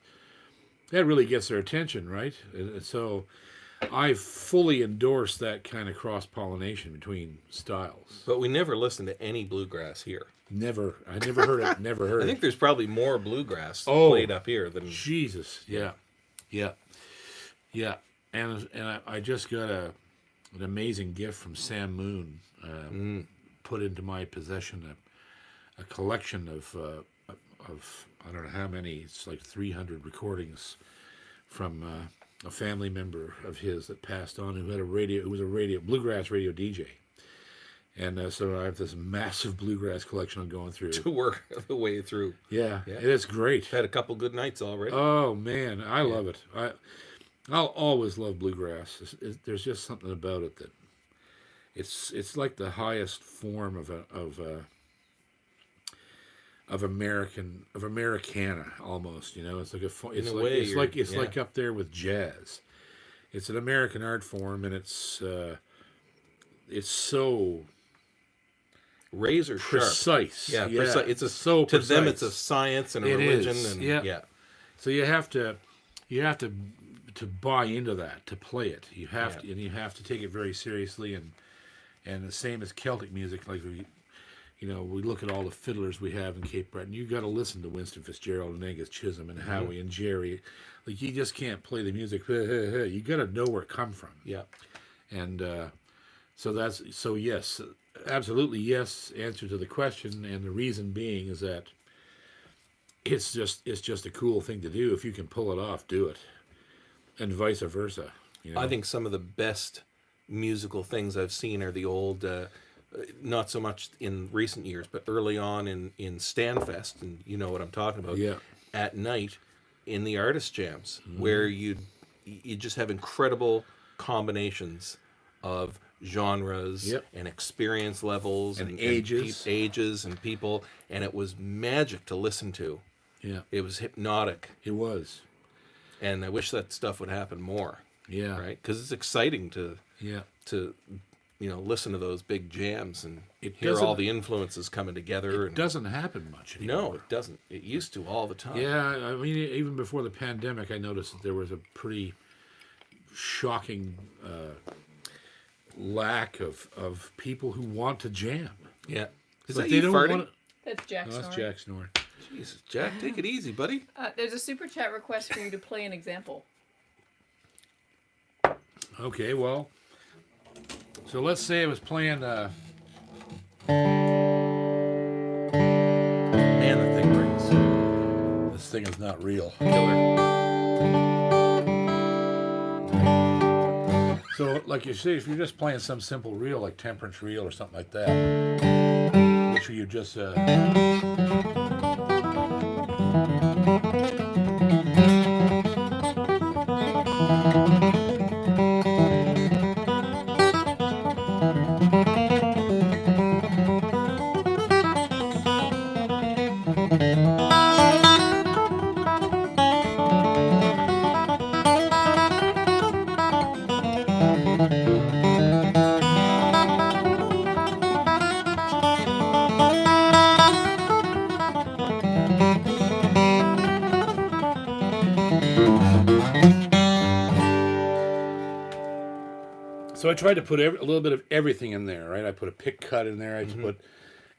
that really gets their attention, right? And so I fully endorse that kind of cross-pollination between styles. But we never listen to any bluegrass here. I never heard it. Never heard I it. think there's probably more bluegrass played up here than Jesus, yeah. And I just got an amazing gift from Sam Moon. Put into my possession a collection of I don't know how many. It's like 300 recordings from a family member of his that passed on, who was a bluegrass radio DJ. And so I have this massive bluegrass collection I'm going through. to work the way through. Yeah, it is great. Had a couple good nights already. Oh man, I love it. I'll always love bluegrass. There's just something about it that it's like the highest form of Americana almost. It's like it's like up there with jazz. It's an American art form, and it's so razor sharp. precise. Yeah, precise. It's so to precise. them it's a science and a religion and yeah. So you have to buy into that to play it. You have to, and you have to take it very seriously, and the same as Celtic music. Like we look at all the fiddlers we have in Cape Breton. You got to listen to Winston Fitzgerald and Angus Chisholm and Howie and Jerry. Like you just can't play the music. You got to know where it come from. Yeah. And so yes, absolutely yes. Answer to the question, and the reason being is that it's just a cool thing to do. If you can pull it off, do it, and vice versa. I think some of the best musical things I've seen are the old, not so much in recent years, but early on in Stanfest, and you know what I'm talking about. Yeah. At night, in the artist jams, where you just have incredible combinations of genres and experience levels and ages and people, and it was magic to listen to. Yeah, it was hypnotic. It was, and I wish that stuff would happen more. Yeah. right? Because it's exciting to Yeah. listen to those big jams and It hear all doesn't- the influences coming together. It And doesn't happen much anymore. no, it doesn't. It used to all the time. Yeah, I mean, even before the pandemic, I noticed that there was a pretty shocking lack of people who want to jam. Yeah. Is Like, that you farting? wanna- That's Jack No, that's snoring. Jack snoring. Jesus, Jack, take it easy, buddy. There's a super chat request for you to play an example. Okay, well, so let's say I was playing. Man, the thing brings This thing is not real. killer. So, like you see, if you're just playing some simple reel, like temperance reel or something like that, which you just So I tried to put a little bit of everything in there, right? I put a pick cut in there.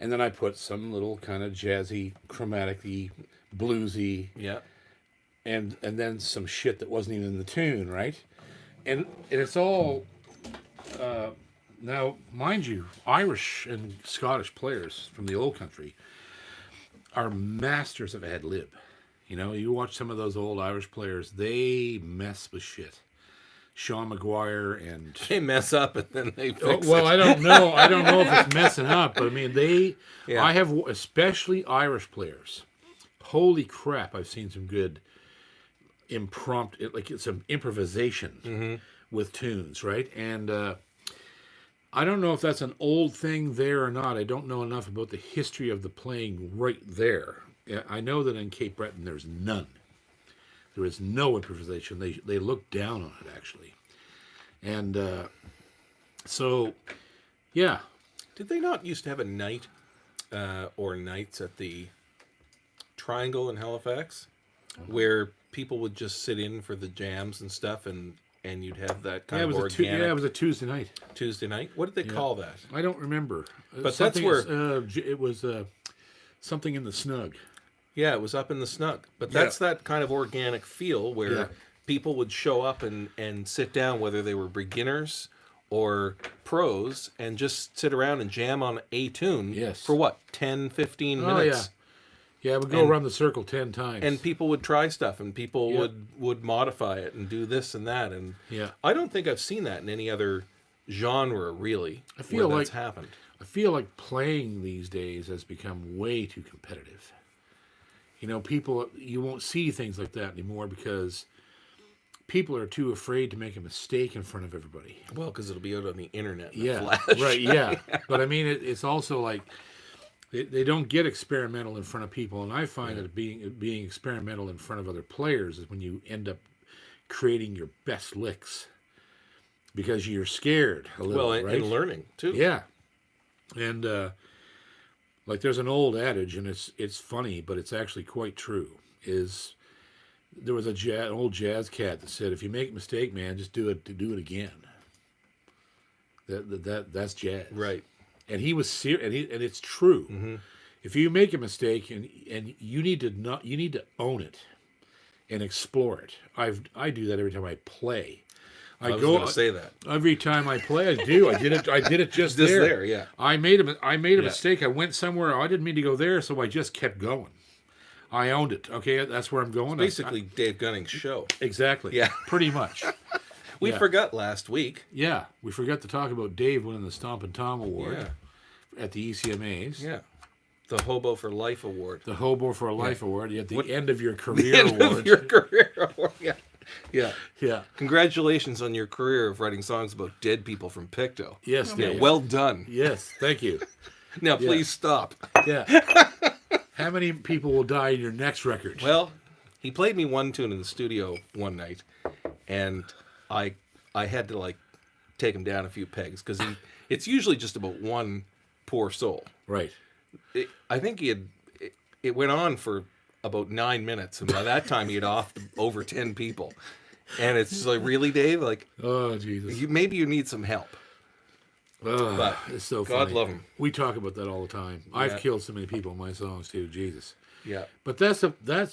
And then I put some little kind of jazzy, chromatic-y, bluesy, Yeah. and then some shit that wasn't even in the tune, right? And it's all now, mind you, Irish and Scottish players from the old country are masters of ad lib. You know, you watch some of those old Irish players; they mess with shit. Sean McGuire and They mess up and then they fix well, it. I don't know. I don't know if it's messing up, but I mean, Yeah. I have, especially Irish players. Holy crap! I've seen some good impromptu, like it's some improvisation with tunes, right? And I don't know if that's an old thing there or not. I don't know enough about the history of the playing right there. Yeah, I know that in Cape Breton there's none. There is no improvisation. They look down on it, actually. And so, yeah. Did they not used to have a night or nights at the Triangle in Halifax where people would just sit in for the jams and stuff and you'd have that kind of organic it was a Tuesday night. Tuesday night? What did they call that? I don't remember. But that's where- it was something in the snug. Yeah, it was up in the snug. But that's that kind of organic feel where Yeah. people would show up and sit down, whether they were beginners or pros, and just sit around and jam on a tune Yes. for what, 10, 15 Oh, minutes? Yeah, we go around the circle 10 times. And people would try stuff, and people Yeah. would modify it and do this and that. And Yeah. I don't think I've seen that in any other genre, really, I feel where that's like- happened. I feel like playing these days has become way too competitive. You know, you won't see things like that anymore because people are too afraid to make a mistake in front of everybody. Well, because it'll be out on the internet in a Yeah, flash. right, yeah. But I mean, it's also like they don't get experimental in front of people, and I find that being experimental in front of other players is when you end up creating your best licks because you're scared a little, Well, right? and learning, too. Yeah, and like there's an old adage, and it's funny, but it's actually quite true. Is there was an old jazz cat that said, "If you make a mistake, man, just do it again." That's jazz, Right. And he was serious, and it's true. Mm-hmm. If you make a mistake, and you need to own it and explore it. I do that every time I play. I was going to say that. Every time I play, I do. I did it just Just there. there, yeah. I made a mistake. I went somewhere. I didn't mean to go there, so I just kept going. I owned it. Okay, that's where I'm going. Basically, Dave Gunning's show. Exactly. Yeah. Pretty much. We Yeah. forgot last week. Yeah, we forgot to talk about Dave winning the Stomp and Tom Award at the ECMAs. Yeah. The Hobo for Life Award. The Hobo for a Life Award at the What- end of your The career end award. of your career award. Yeah. Yeah. Yeah. Congratulations on your career of writing songs about dead people from Pictou. Yes, Yeah, Dave. well done. Yes, thank you. Now, please stop. Yeah. How many people will die in your next record? Well, he played me one tune in the studio one night, and I had to like take him down a few pegs because it's usually just about one poor soul. Right. I think it went on for about 9 minutes, and by that time he had offed over 10 people. And it's just like, really, Dave? Like, Oh, Jesus. maybe you need some help. But It's so God funny. love him. We talk about that all the time. I've Yeah. killed so many people in my songs too. Jesus. Yeah. But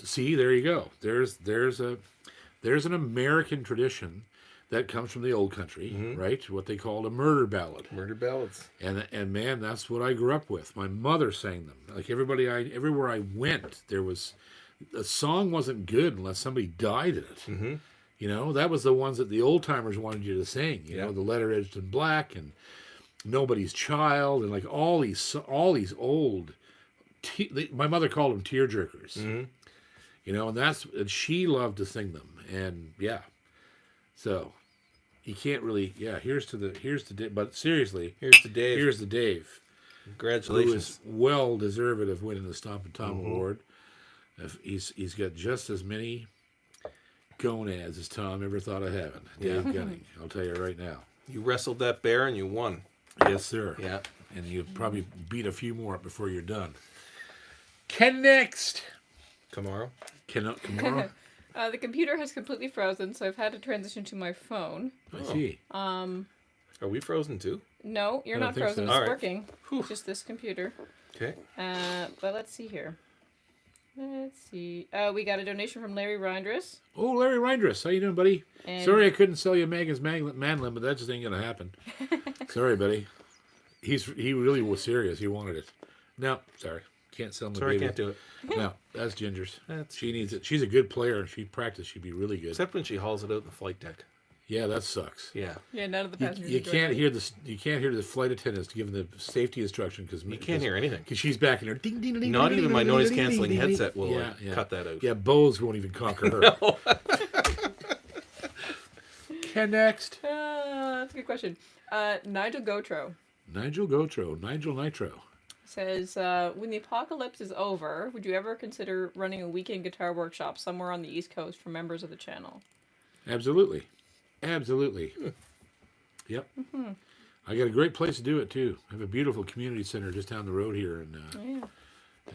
see, there you go. There's an American tradition that comes from the old country, right? What they called a murder ballad. Murder ballads. And man, that's what I grew up with. My mother sang them. Like everywhere I went, a song wasn't good unless somebody died in it. Mm-hmm. You know, that was the ones that the old timers wanted you to sing. You Yeah. know, the Letter Edged in Black and Nobody's Child and like all these old. My mother called them tear jerkers. Mm-hmm. You know, and she loved to sing them. And yeah, so you can't really. Yeah, here's to Dave. But seriously, Here's to Dave. here's the Dave, who Congratulations. is well deserved of winning the Stomp and Tom Mm-hmm. Award. He's got just as many gonads as Tom ever thought of having. Dave Gunning, I'll tell you right now. You wrestled that bear and you won. Yes, sir. Yeah. And you probably beat a few more up before you're done. Ken next. Tomorrow. Tomorrow. The computer has completely frozen, so I've had to transition to my phone. I see. Are we frozen too? No, you're I don't not think frozen. so. It's All right. working. Whew. Just this computer. Okay. But let's see here. Let's see. We got a donation from Larry Rindress. Oh, Larry Rindress. How you doing, buddy? And- Sorry I couldn't sell you Megan's Manlin, but that just ain't going to happen. Sorry, buddy. He really was serious. He wanted it. No, sorry. Can't sell my Sorry, I baby. can't do it. No, that's Ginger's. That's She needs it. She's a good player. If she practiced, she'd be really good. Except when she hauls it out in the flight deck. Yeah, that sucks. Yeah. Yeah, none of the You, passengers. you enjoyed can't it. hear the flight attendants giving the safety instruction because You can't hear anything. because she's back in there. Ding, ding, ding, Not ding, even ding, my ding, noise ding, ding, canceling ding, ding. headset will Yeah. cut that out. Yeah, Bose won't even conquer her. Ken next. That's a good question. Nigel Gotro Nigel Nitro. says, when the apocalypse is over, would you ever consider running a weekend guitar workshop somewhere on the East Coast for members of the channel? Absolutely. Yep. I got a great place to do it too. I have a beautiful community center just down the road here, and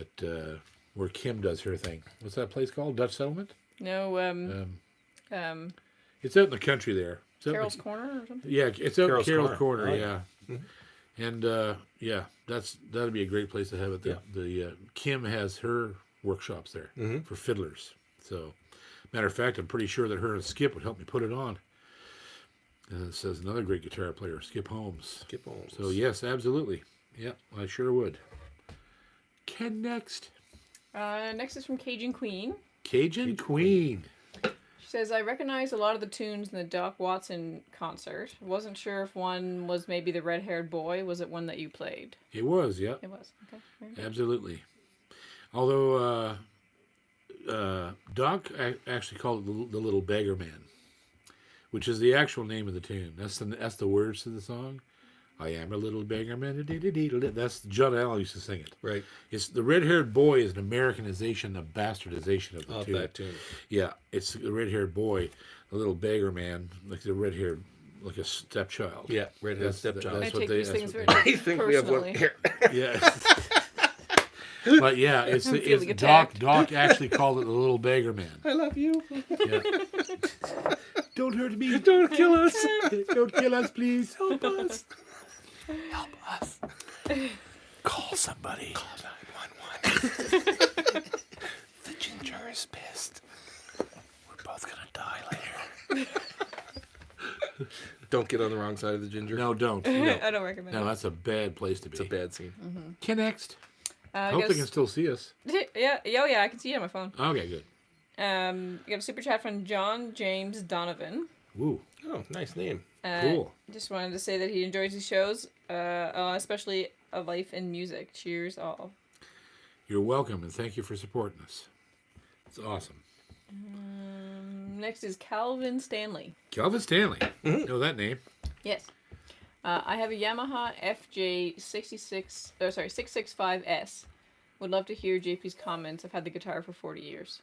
at where Kim does her thing. What's that place called? Dutch Settlement. No, It's out in the country there. It's out in Carol's the- Corner or something? Yeah, it's out in Carol's Carol's Corner. Corner. Oh, Yeah. yeah. And yeah, that'd be a great place to have it. The Kim has her workshops there for fiddlers. So, matter of fact, I'm pretty sure that her and Skip would help me put it on. And it says another great guitar player, Skip Holmes. Skip Holmes. So yes, absolutely. Yeah, I sure would. Ken next. Next is from Cajun Queen. Cajun Queen. She says, I recognize a lot of the tunes in the Doc Watson concert. Wasn't sure if one was maybe the red-haired boy. Was it one that you played? It was, yeah, It was. Okay. Very good. absolutely. Although Doc actually called it the Little Beggar Man, which is the actual name of the tune. That's the words to the song. I am a little beggar man. That's Judd Allen used to sing it. Right. It's the red-haired boy is an Americanization, a bastardization of the Of tune. that tune. Yeah, it's the red-haired boy, the little beggar man, like the red-haired, like a stepchild. Yeah. Redhead That's- stepchild. I that's what take they- these that's things what very they- I think we have one personally. here. Yeah. But yeah, it's I'm feeling Doc. attacked. Doc actually called it the little beggar man. I love you. Yeah. Don't hurt me. Don't kill us. Don't kill us, please. Help us. Help us. Call somebody. Call 911. The ginger is pissed. We're both gonna die later. Don't get on the wrong side of the ginger. No, don't. I don't recommend No, it. that's a bad place to be. It's a bad scene. Ken next. I I hope they guess, can still see us. yeah, I can see it on my phone. Okay, good. We got a super chat from John James Donovan. Woo, Oh, nice name. cool. Just wanted to say that he enjoys his shows, especially A Life in Music. Cheers, all. You're welcome, and thank you for supporting us. It's awesome. Next is Calvin Stanley. Calvin Stanley. Know that name. Yes. I have a Yamaha FJ 665S. Would love to hear JP's comments. I've had the guitar for 40 years.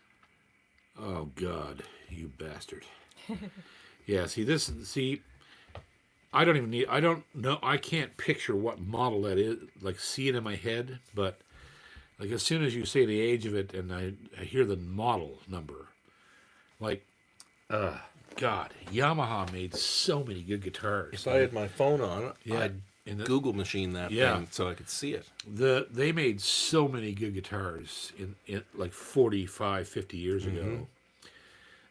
Oh, God, you bastard. Yeah, see, I don't know, I can't picture what model that is, like see it in my head, but like as soon as you say the age of it and I hear the model number, like, God, Yamaha made so many good guitars. If I had my phone on, Yeah, I'd in the- Google machine that Yeah. thing so I could see it. They made so many good guitars in like 45, 50 years ago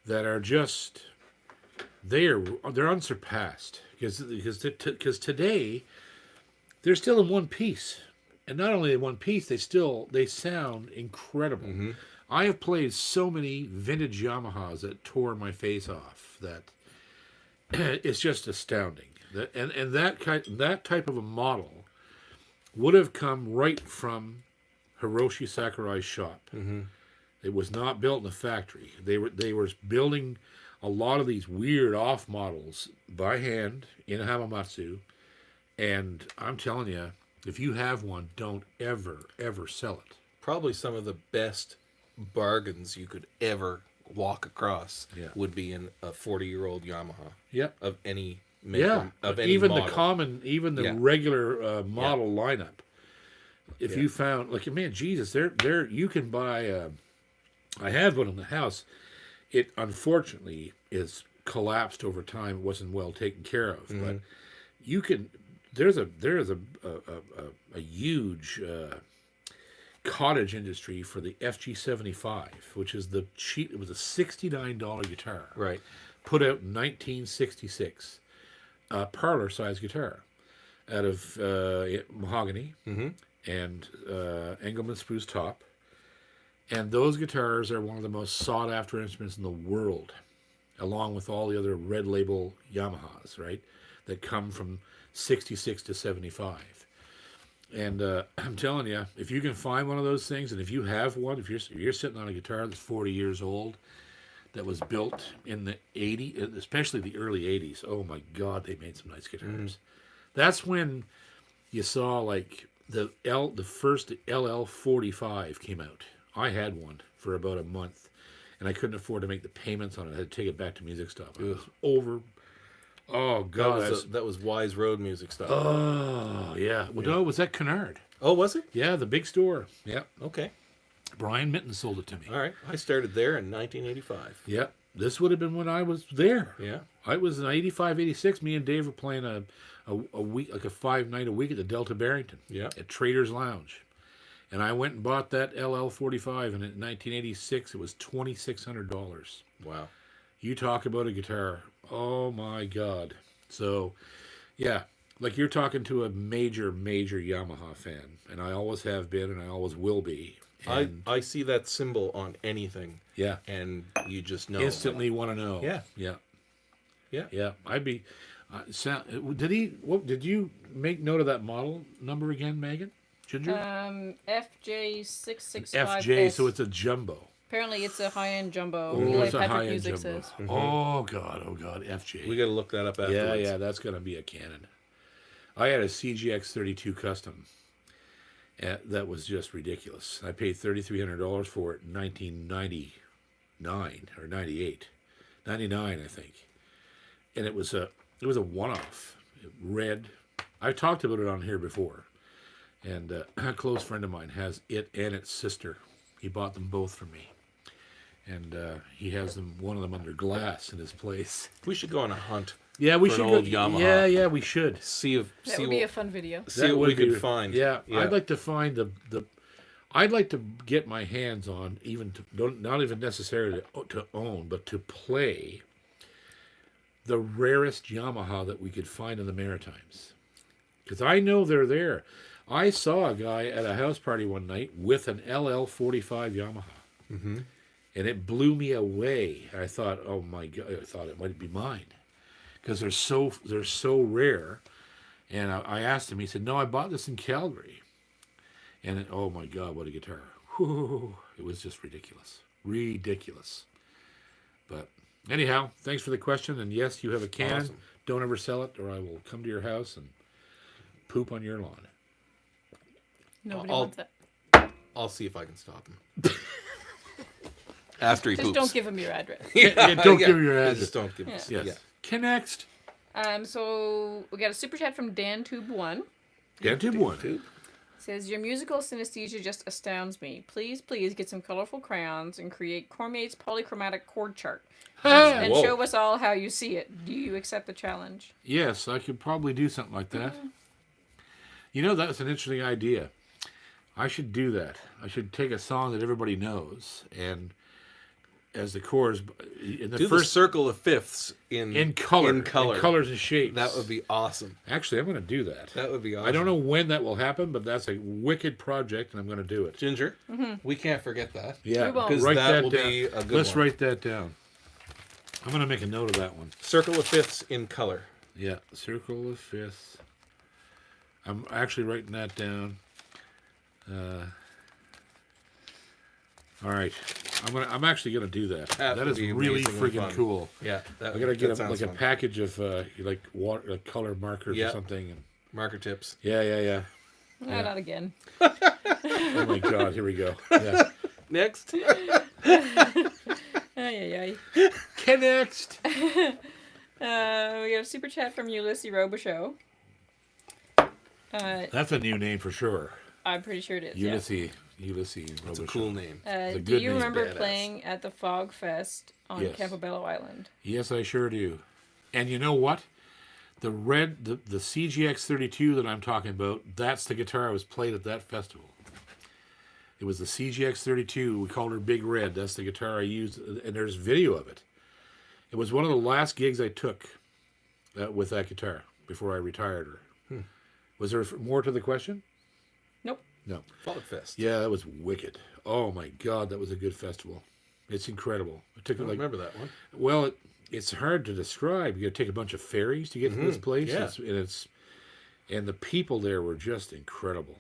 that are just they're unsurpassed because today they're still in one piece, and not only in one piece, they sound incredible. I have played so many vintage Yamahas that tore my face off that it's just astounding. That type of a model would have come right from Hiroshi Sakurai's shop. It was not built in a factory. They were building a lot of these weird off models by hand in Hamamatsu, and I'm telling you, if you have one, don't ever sell it. Probably some of the best bargains you could ever walk across Yeah. would be in a 40-year-old Yamaha Yep. of any make, Yeah, of any even model. the Yeah. regular model lineup. If Yeah. you found, like, man, Jesus, there you can buy. I had one in the house. It unfortunately is collapsed over time. It wasn't well taken care of, but you can. There's a huge cottage industry for the FG75, which is the cheap. It was a $69 guitar, Right. put out in 1966, parlor size guitar, out of mahogany and Engelmann spruce top. And those guitars are one of the most sought after instruments in the world, along with all the other red label Yamahas, right? That come from 66 to 75. And I'm telling you, if you can find one of those things, and if you have one, if you're sitting on a guitar that's 40 years old, that was built in the 80s, especially the early 80s, oh my God, they made some nice guitars. That's when you saw like the first LL45 came out. I had one for about a month, and I couldn't afford to make the payments on it. I had to take it back to music stop. It was over. Oh God, That was Wise Road music stuff. oh yeah. Well, no, was that Kennard? Oh, was it? Yeah, the big store. Yeah, Okay. Brian Minton sold it to me. All right. I started there in 1985. Yeah, this would have been when I was there. Yeah. I was in 85, 86. Me and Dave were playing a week, like a 5-night a week at the Delta Barrington. Yeah. At Trader's Lounge. And I went and bought that LL45, and in 1986, it was $2,600. Wow. You talk about a guitar. Oh, my God. So, yeah, like you're talking to a major, major Yamaha fan, and I always have been, and I always will be. And I see that symbol on anything, yeah, and you just know. instantly want to know. Yeah. Yeah. Yeah. Yeah. I'd be... did you make note of that model number again, Megan? Ginger? FJ665. FJ, so it's a jumbo. Apparently, it's a high-end jumbo. Oh, like it's a Patrick high-end Music jumbo. says. Oh God, FJ. We got to look that up afterwards. Yeah, that's gonna be a cannon. I had a CGX 32 custom. That was just ridiculous. I paid $3,300 for it in 1999 or 98, 99, I think. And it was a one-off. Red. I've talked about it on here before. And a close friend of mine has it and its sister. He bought them both for me. And he has them, one of them under glass in his place. We should go on a hunt. Yeah, we For should an go. old Yamaha. Yeah, we should. See if That see would be a what, fun video. see That what would we could be- find. Yeah, I'd like to find the. I'd like to get my hands on not even necessarily to own, but to play the rarest Yamaha that we could find in the Maritimes, because I know they're there. I saw a guy at a house party one night with an LL45 Yamaha, and it blew me away. I thought, oh my God, I thought it might be mine, because they're so rare. And I asked him. He said, "No, I bought this in Calgary." And oh my God, what a guitar! Whew, it was just ridiculous. But anyhow, thanks for the question. And yes, you have a can. Awesome. Don't ever sell it, or I will come to your house and poop on your lawn. Nobody I'll- wants that. I'll see if I can stop him. After he Just poops. don't give him your address. Don't give your Yeah, address. Just don't give Yeah. us. Yes. Yeah. Okay, next. So we got a super chat from Dan Tube 1. Dan Tube 1. Says, your musical synesthesia just astounds me. Please get some colorful crayons and create Cormier's Polychromatic chord chart. And Whoa. show us all how you see it. Do you accept the challenge? Yes, I could probably do something like that. You know, that's an interesting idea. I should do that. I should take a song that everybody knows and as the chorus in the Do first the circle of fifths in color. In color. In colors and shapes. That would be awesome. Actually, I'm going to do that. That would be awesome. I don't know when that will happen, but that's a wicked project, and I'm going to do it. Ginger, we can't forget that. Yeah, We won't. Because write that that will down. be a good Let's one. write that down. I'm going to make a note of that one. Circle of fifths in color. Yeah, circle of fifths. I'm actually writing that down. All right, I'm actually gonna do that. That That would is be really amazing and friggin' fun. cool. Yeah, that, I gotta get that sounds like a fun. package of like water, like color markers or Yeah. something. And Marker tips. yeah. No, not again. Oh my God, here we go. Yeah. Next. Ay. Okay, next. We got a super chat from Ulysses Robichaux. That's a new name for sure. I'm pretty sure it is. Ulysses. That's a cool name. Yeah. It's a Do good you name. remember Badass. playing at the Fog Fest on Yes. Campobello Island? Yes, I sure do. And you know what? The CGX 32 that I'm talking about, that's the guitar I was played at that festival. It was the CGX 32. We called her Big Red. That's the guitar I used, and there's video of it. It was one of the last gigs I took with that guitar before I retired her. Was there more to the question? Nope. No. Fog Fest. Yeah, that was wicked. Oh my God, that was a good festival. It's incredible. It took I don't like remember that one. well, it's hard to describe. You got to take a bunch of ferries to get to this place, yeah. and the people there were just incredible.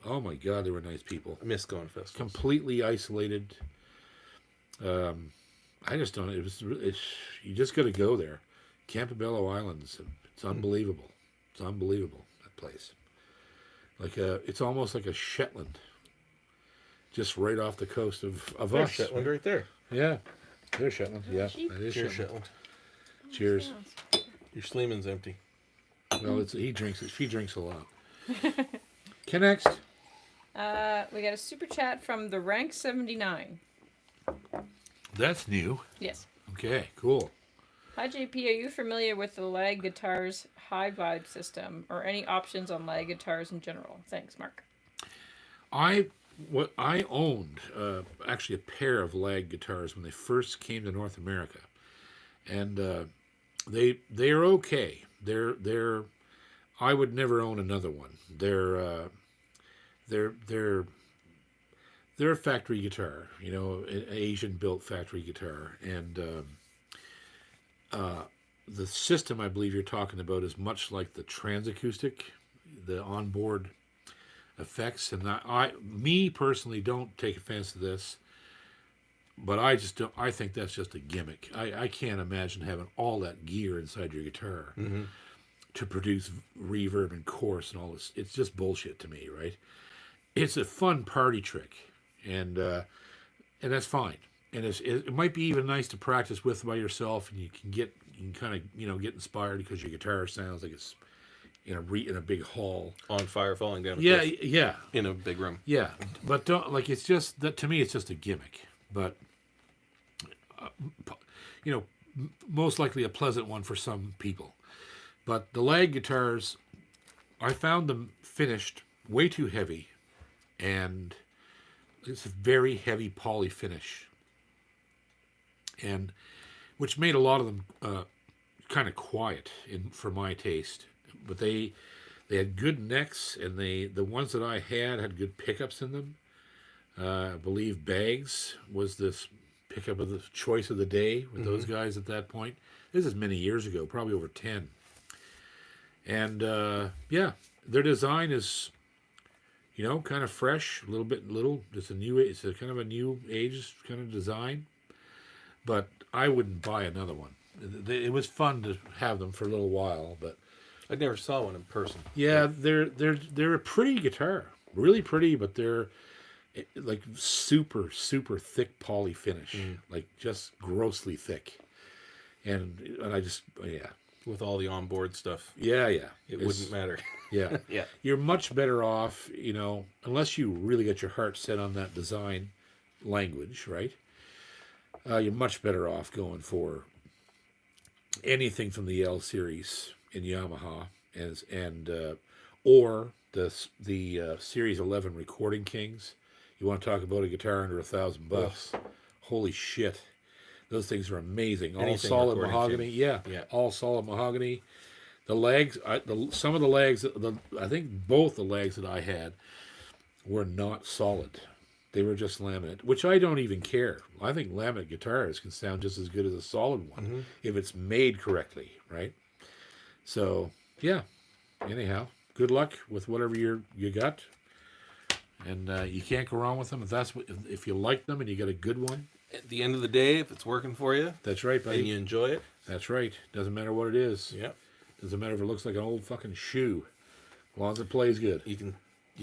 Oh my God, they were nice people. I miss going to festivals. Completely isolated. I just don't. You just got to go there. Campobello Islands. It's unbelievable. It's unbelievable, that place. It's almost like a Shetland. Just right off the coast of There's us. Shetland right there. Yeah. There's Shetland. Yeah. sheep. That is Cheers, Shetland. Shetland. Cheers. Your Sleeman's empty. Well, he drinks it. She drinks a lot. Okay, next. We got a super chat from the Rank 79. That's new. Yes. Okay, cool. Hi JP, are you familiar with the lag guitars high vibe system or any options on lag guitars in general? Thanks, Mark. I owned actually a pair of lag guitars when they first came to North America, and they are okay. They're I would never own another one. They're a factory guitar, an Asian built factory guitar, and the system I believe you're talking about is much like the transacoustic, the onboard effects, and me personally don't take offense to this, but I just don't. I think that's just a gimmick. I can't imagine having all that gear inside your guitar to produce reverb and chorus and all this. It's just bullshit to me, right? It's a fun party trick, and that's fine. And it might be even nice to practice with by yourself, and you can kind of get inspired because your guitar sounds like it's in a big hall. On fire falling down a Yeah, cliff yeah, in a big room. yeah. But don't it's just that to me. It's just a gimmick. But most likely a pleasant one for some people. But the lag guitars, I found them finished way too heavy, and it's a very heavy poly finish, and which made a lot of them kind of quiet for my taste. But they had good necks, and the ones that I had good pickups in them. I believe Bags was this pickup of the choice of the day with those guys at that point. This is many years ago, probably over 10. And yeah, their design is, kind of fresh, it's a kind of a new age kind of design. But I wouldn't buy another one. It was fun to have them for a little while, but I never saw one in person. yeah, they're a pretty guitar, really pretty, but they're like super thick poly finish, like just grossly thick. and I just With all the onboard stuff, yeah. it wouldn't matter. Yeah, Yeah. You're much better off, unless you really get your heart set on that design language, right? You're much better off going for anything from the L series in Yamaha, or the Series 11 Recording Kings. You want to talk about a guitar under $1,000? Holy shit! Those things are amazing. All Anything solid Recording mahogany. King. Yeah, Yeah. all solid mahogany. The legs, some of the legs, I think both the legs that I had were not solid. They were just laminate, which I don't even care. I think laminate guitars can sound just as good as a solid one if it's made correctly, right? So, yeah. Anyhow, good luck with whatever you got, and you can't go wrong with them if you like them and you got a good one. At the end of the day, if it's working for you, That's right, buddy. and you enjoy it, That's right. Doesn't matter what it is. yeah, Doesn't matter if it looks like an old fucking shoe, as long as it plays good. you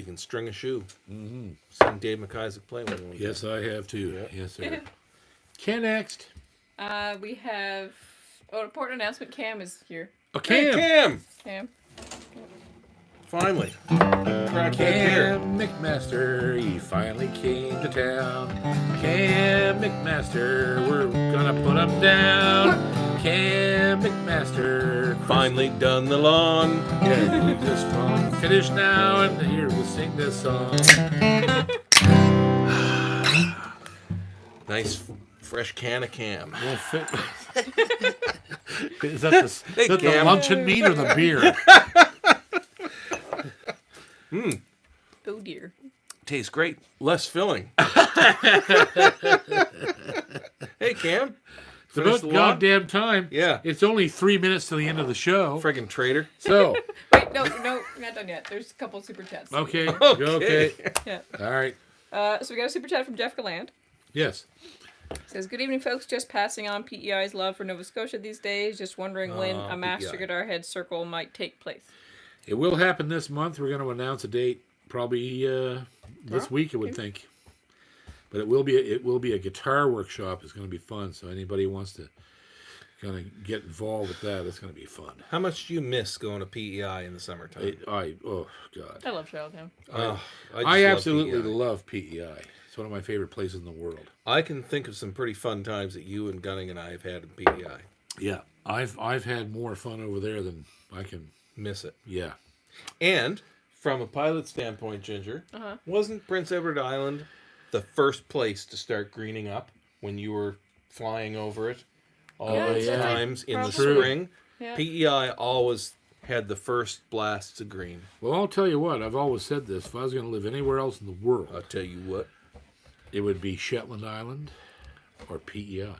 can string a shoe. Mm-hmm. Seen Dave McIsaac play one. Yes, I have too. Yeah. Yes, sir. Ken next. We have important announcement. Cam is here. Oh, Hey, Cam. Cam! Cam. Finally. Crack here. Cam McMaster, he finally came to town. Cam McMaster, we're gonna put him down. Cam McMaster, Finally done the lawn. yeah, we just finished now, and here we'll sing this song. Nice fresh can of Cam. We'll fit. Is that the Cam. luncheon meat or the beer? Oh dear. Tastes great. Less filling. Hey, Cam. It's about the lawn? goddamn time. Yeah. It's only 3 minutes to the end of the show. Friggin' traitor. So, Wait, no, not done yet. There's a couple super chats. okay. Okay. Yeah. All right. So we got a super chat from Jeff Galland. Yes. Says, good evening, folks. Just passing on PEI's love for Nova Scotia these days. Just wondering when a Master PEI. Guitar Head Circle might take place. It will happen this month. We're going to announce a date probably this week, I would think. But it will be a guitar workshop. It's going to be fun. So anybody who wants to kind of get involved with that, it's going to be fun. How much do you miss going to PEI in the summertime? Oh God. I love Charlottetown. I just absolutely love PEI. love PEI. It's one of my favorite places in the world. I can think of some pretty fun times that you and Gunning and I have had in PEI. Yeah, I've had more fun over there than I can. Miss it. Yeah. And from a pilot standpoint, Ginger, wasn't Prince Edward Island the first place to start greening up when you were flying over it all Yeah, those yeah. times in the Probably. spring? Yeah. PEI always had the first blasts of green. Well, I'll tell you what. I've always said this. If I was going to live anywhere else in the world, I'll tell you what. it would be Shetland Island or PEI.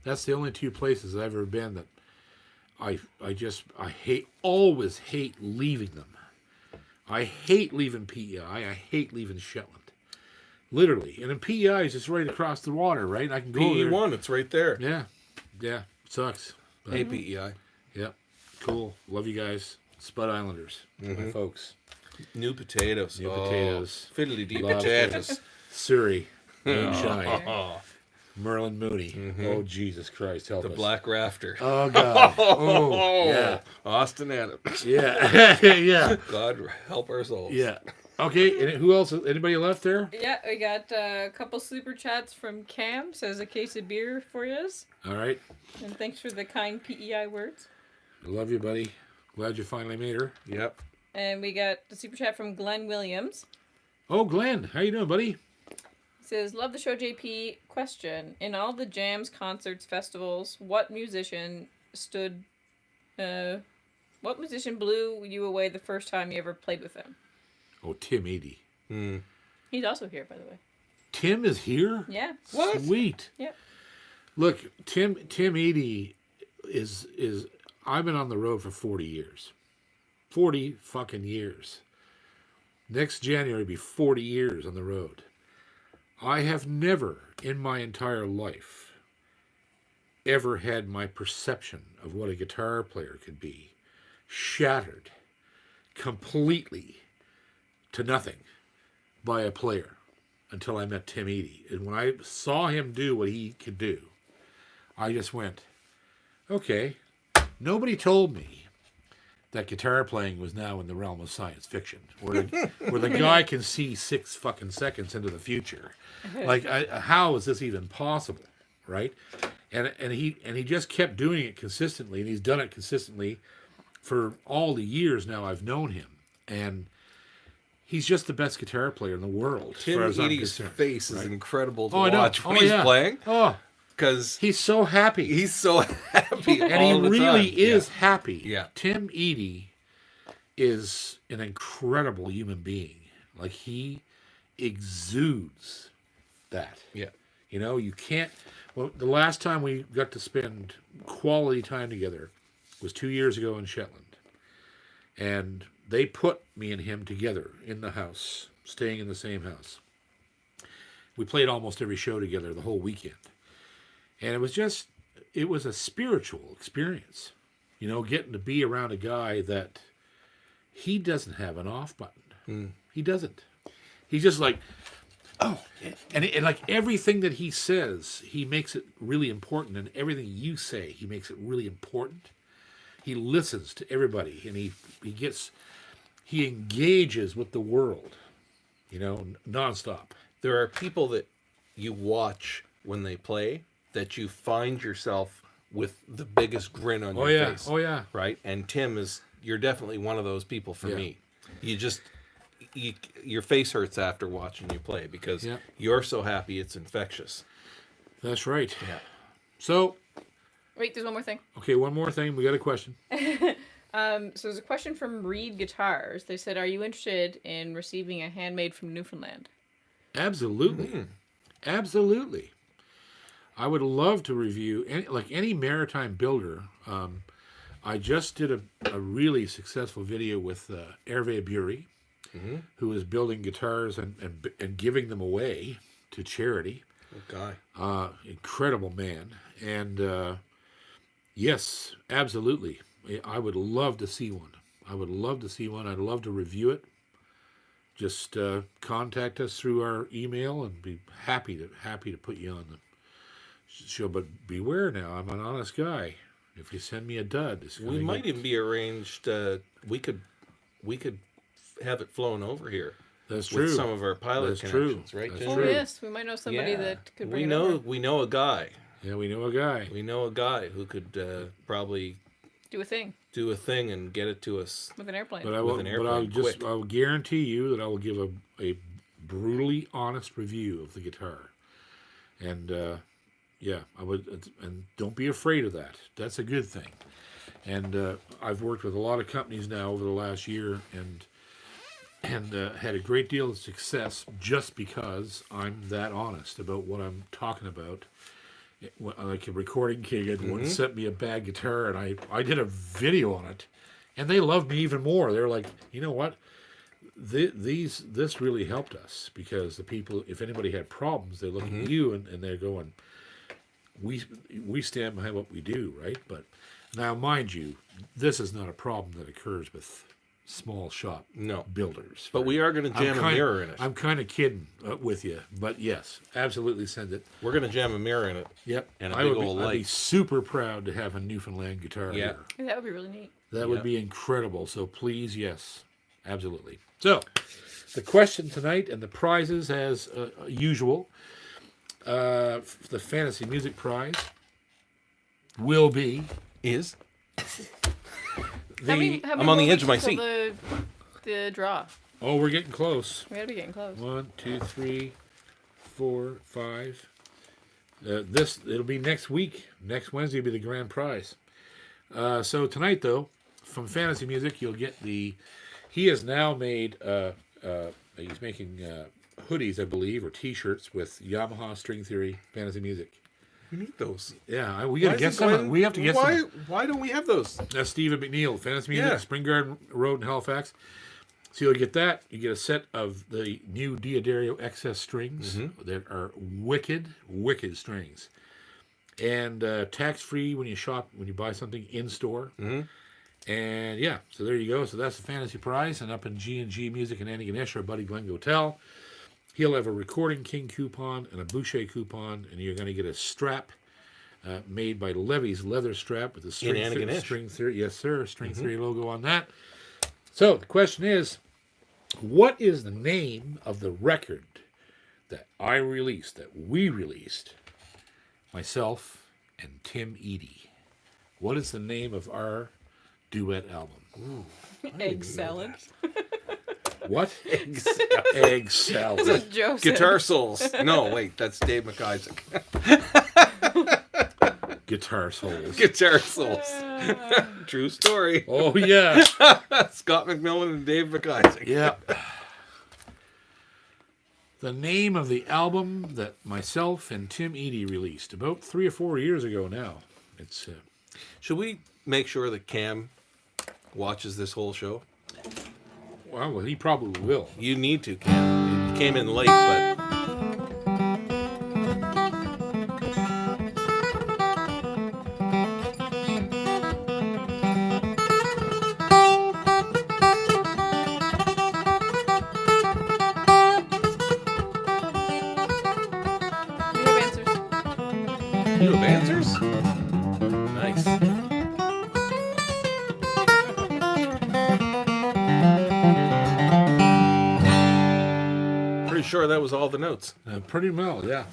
That's the only two places I've ever been that I always hate leaving them. I hate leaving PEI. I hate leaving Shetland. Literally. And then PEI is just right across the water, right? I can go there. PE1, it's right there. Yeah. Yeah. Sucks. But, Hey, PEI. yeah. Cool. Love you guys. Spud Islanders. My folks. New potatoes. New potatoes. Fiddly deep Love potatoes. Surrey. Moonshine. Oh, Merlin Mooney. Oh, Jesus Christ. Help the us. black rafter. Oh, God. Oh, yeah. Austin Adams. Yeah. yeah. God help our souls. Yeah. Okay. And who else? Anybody left there? Yeah, we got a couple super chats from Cam. Says a case of beer for yous. All right. And thanks for the kind PEI words. I love you, buddy. Glad you finally made her. Yep. And we got the super chat from Glenn Williams. Oh, Glenn. How you doing, buddy? Says, love the show, JP. Question. In all the jams, concerts, festivals, what musician blew you away the first time you ever played with him? Oh, Tim Eady. He's also here, by the way. Tim is here? Yeah. What? Sweet. Yeah. Look, Tim Eady is I've been on the road for 40 years. 40 fucking years. Next January will be 40 years on the road. I have never in my entire life ever had my perception of what a guitar player could be shattered completely to nothing by a player until I met Tim Eady. And when I saw him do what he could do, I just went, Okay. Nobody told me that guitar playing was now in the realm of science fiction, where the guy can see 6 fucking seconds into the future. Like, how is this even possible, right? And he just kept doing it consistently, and he's done it consistently for all the years now I've known him, and he's just the best guitar player in the world. Tim Eadie's face is incredible to watch when he's playing. Oh, because he's so happy. He's so happy, and he really is happy. Yeah, Tim Eadie is an incredible human being. Like, he exudes that. Yeah, you know, you can't. Well, the last time we got to spend quality time together was 2 years ago in Shetland, and they put me and him together in the house, staying in the same house. We played almost every show together the whole weekend. And it was a spiritual experience. You know, getting to be around a guy that he doesn't have an off button. He doesn't. He's just like, oh. And like everything that he says, he makes it really important. And everything you say, he makes it really important. He listens to everybody, and he engages with the world, you know, nonstop. There are people that you watch when they play that you find yourself with the biggest grin on your face. Oh, yeah. Right? And Tim you're definitely one of those people for me. Your face hurts after watching you play because you're so happy it's infectious. That's right. Yeah. So... Wait, there's one more thing. Okay, one more thing. We got a question. So there's a question from Reed Guitars. They said, are you interested in receiving a handmade from Newfoundland? Absolutely. Absolutely. I would love to review any maritime builder. I just did a really successful video with Hervé Bury, who is building guitars and giving them away to charity. Good guy. Incredible man. And yes, absolutely. I would love to see one. I'd love to review it. Just contact us through our email and be happy to put you on the show. But beware now, I'm an honest guy. If you send me a dud, we might even be arranged. We could have it flown over here. That's true. With some of our pilot connections, right? That's true. Yes, we might know somebody that could bring it over. We know a guy. Yeah, we know a guy. We know a guy who could probably do a thing and get it to us with an airplane. But I'll guarantee you that I will give a brutally honest review of the guitar. And I would, and don't be afraid of that. That's a good thing. And I've worked with a lot of companies now over the last year, and had a great deal of success just because I'm that honest about what I'm talking about. Like a recording king had once sent me a bad guitar, and I did a video on it, and they loved me even more. They're like, you know what? This really helped us, because the people, if anybody had problems, they look at you and they're going, we stand behind what we do, right? But now, mind you, this is not a problem that occurs with small shop builders. But we are going to jam a mirror in it. I'm kind of kidding with you, but yes, absolutely send it. We're going to jam a mirror in it. Yep. And a big old light. I'd be super proud to have a Newfoundland guitar here. That would be really neat. That would be incredible. So please, yes, absolutely. So the question tonight and the prizes as usual. The Fantasy Music Prize will be... I'm on the edge of my seat. The draw. Oh, we're getting close. We gotta be getting close. 1, 2, 3, 4, 5. It'll be next week. Next Wednesday will be the grand prize. So tonight, though, from Fantasy Music, you'll get he has now made, he's making hoodies, I believe, or T-shirts with Yamaha String Theory Fantasy Music. We need those. Yeah, we gotta get some. We have to get some. Why don't we have those? That's Stephen McNeil, Fantasy Music, Spring Garden Road in Halifax. So you'll get that. You get a set of the new Diodario XS strings that are wicked strings, and tax free when you buy something in store. And yeah, so there you go. So that's the Fantasy Prize, and up in G&G Music in Antigonish, our buddy Glenn Gotel. He'll have a Recording King coupon and a Boucher coupon, and you're going to get a strap made by Levy's leather strap with the string, string theory. Yes, sir. String theory logo on that. So the question is, what is the name of the record that we released, myself and Tim Eady? What is the name of our duet album? Ooh, Egg salad. What? Egg salad. Egg salad. That's what Joe said. Guitar Souls. No, wait, that's Dave McIsaac. Guitar Souls. Guitar Souls. True story. Oh, yeah. Scott McMillan and Dave McIsaac. Yeah. The name of the album that myself and Tim Eady released about 3 or 4 years ago now. It's Should we make sure that Cam watches this whole show? well, he probably will. You need to, Cam. You came in late, but We have answers. you have answers? Nice. Pretty sure that was all the notes. Pretty well, yeah.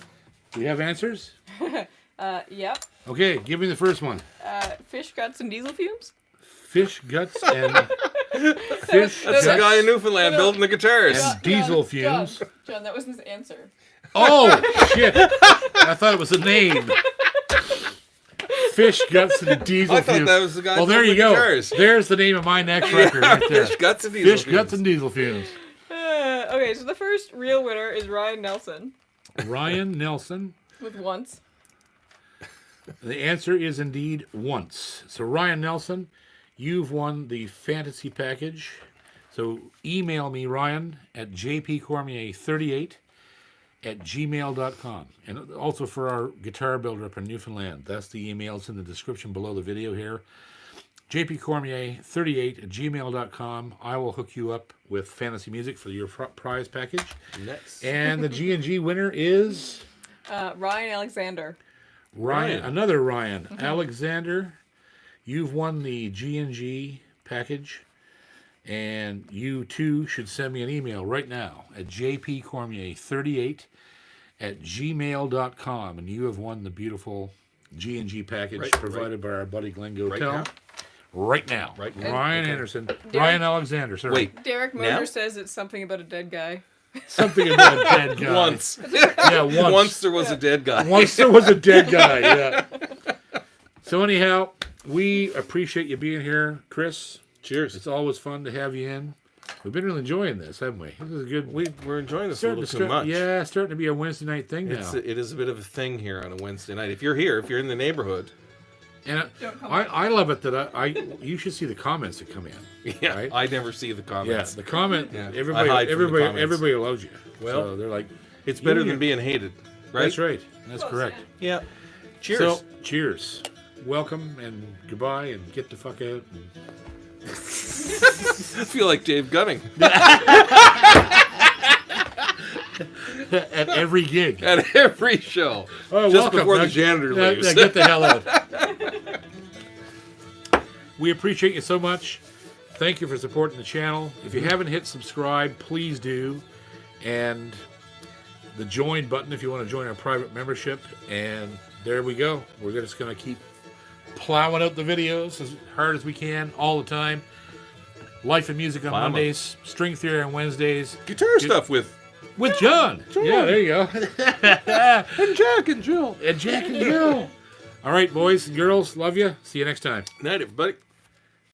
Do you have answers? Yep. Okay, give me the first one. Fish guts and diesel fumes. Fish guts and fish That's the guts guy in Newfoundland building the guitars. and diesel fumes. John, that wasn't his answer. Oh shit! I thought it was a name. Fish guts and diesel I thought fumes. that was the guy Well, there building you the go. guitars. There's the name of my next record right there. Fish guts and diesel Fish guts and diesel fumes. Okay, so the first real winner is Ryan Nelson Ryan Nelson. with Once. The answer is indeed Once. So Ryan Nelson, you've won the fantasy package. So email me, Ryan, at jpcormier38@gmail.com. And also for our guitar builder up in Newfoundland. That's the email. It's in the description below the video here. jpcormier38@gmail.com. I will hook you up with fantasy music for your prize package. Nice. And the G&G winner is Ryan Alexander. Ryan. Another Ryan. Alexander, you've won the G&G package. And you too should send me an email right now at jpcormier38@gmail.com. And you have won the beautiful G&G package provided by our buddy Glenn Gotel. Right now. Right now. Ryan Okay. Anderson. Ryan Alexander, sorry. Wait, Derek Now? Moser says it's something about a dead guy. Something about a dead guy. once. Yeah, once. Once there was a dead guy. Once there was a dead guy, yeah. So anyhow, we appreciate you being here, Chris. Cheers. It's always fun to have you in. We've been really enjoying this, haven't we? This is a good. We're enjoying this a little too much. Yeah, starting to be a Wednesday night thing now. It is a bit of a thing here on a Wednesday night. If you're here, if you're in the neighborhood, And I love it that you should see the comments that come in. yeah, Right? I never see the Yeah, comments. the comment. Yeah, I Everybody, hide from the comments. everybody loves you. Well, so they're like, It's better You- than being hated, right? that's right. That's correct. Yeah. Cheers. So, cheers. Welcome and goodbye and get the fuck out. And... I feel like Dave Gunning At every gig. at every show. Oh, just welcome. before Now- the janitor now- leaves. now get the hell out. We appreciate you so much. Thank you for supporting the channel. If you haven't hit subscribe, please do. And the join button if you want to join our private membership. And there we go. We're just going to keep plowing out the videos as hard as we can all the time. Life and music on Plowing. Mondays, string theory on Wednesdays. Guitar stuff with John. Yeah, there you go. and Jack and Jill. And Jack and Jill. All right, boys and girls, love you. See you next time. Night, everybody.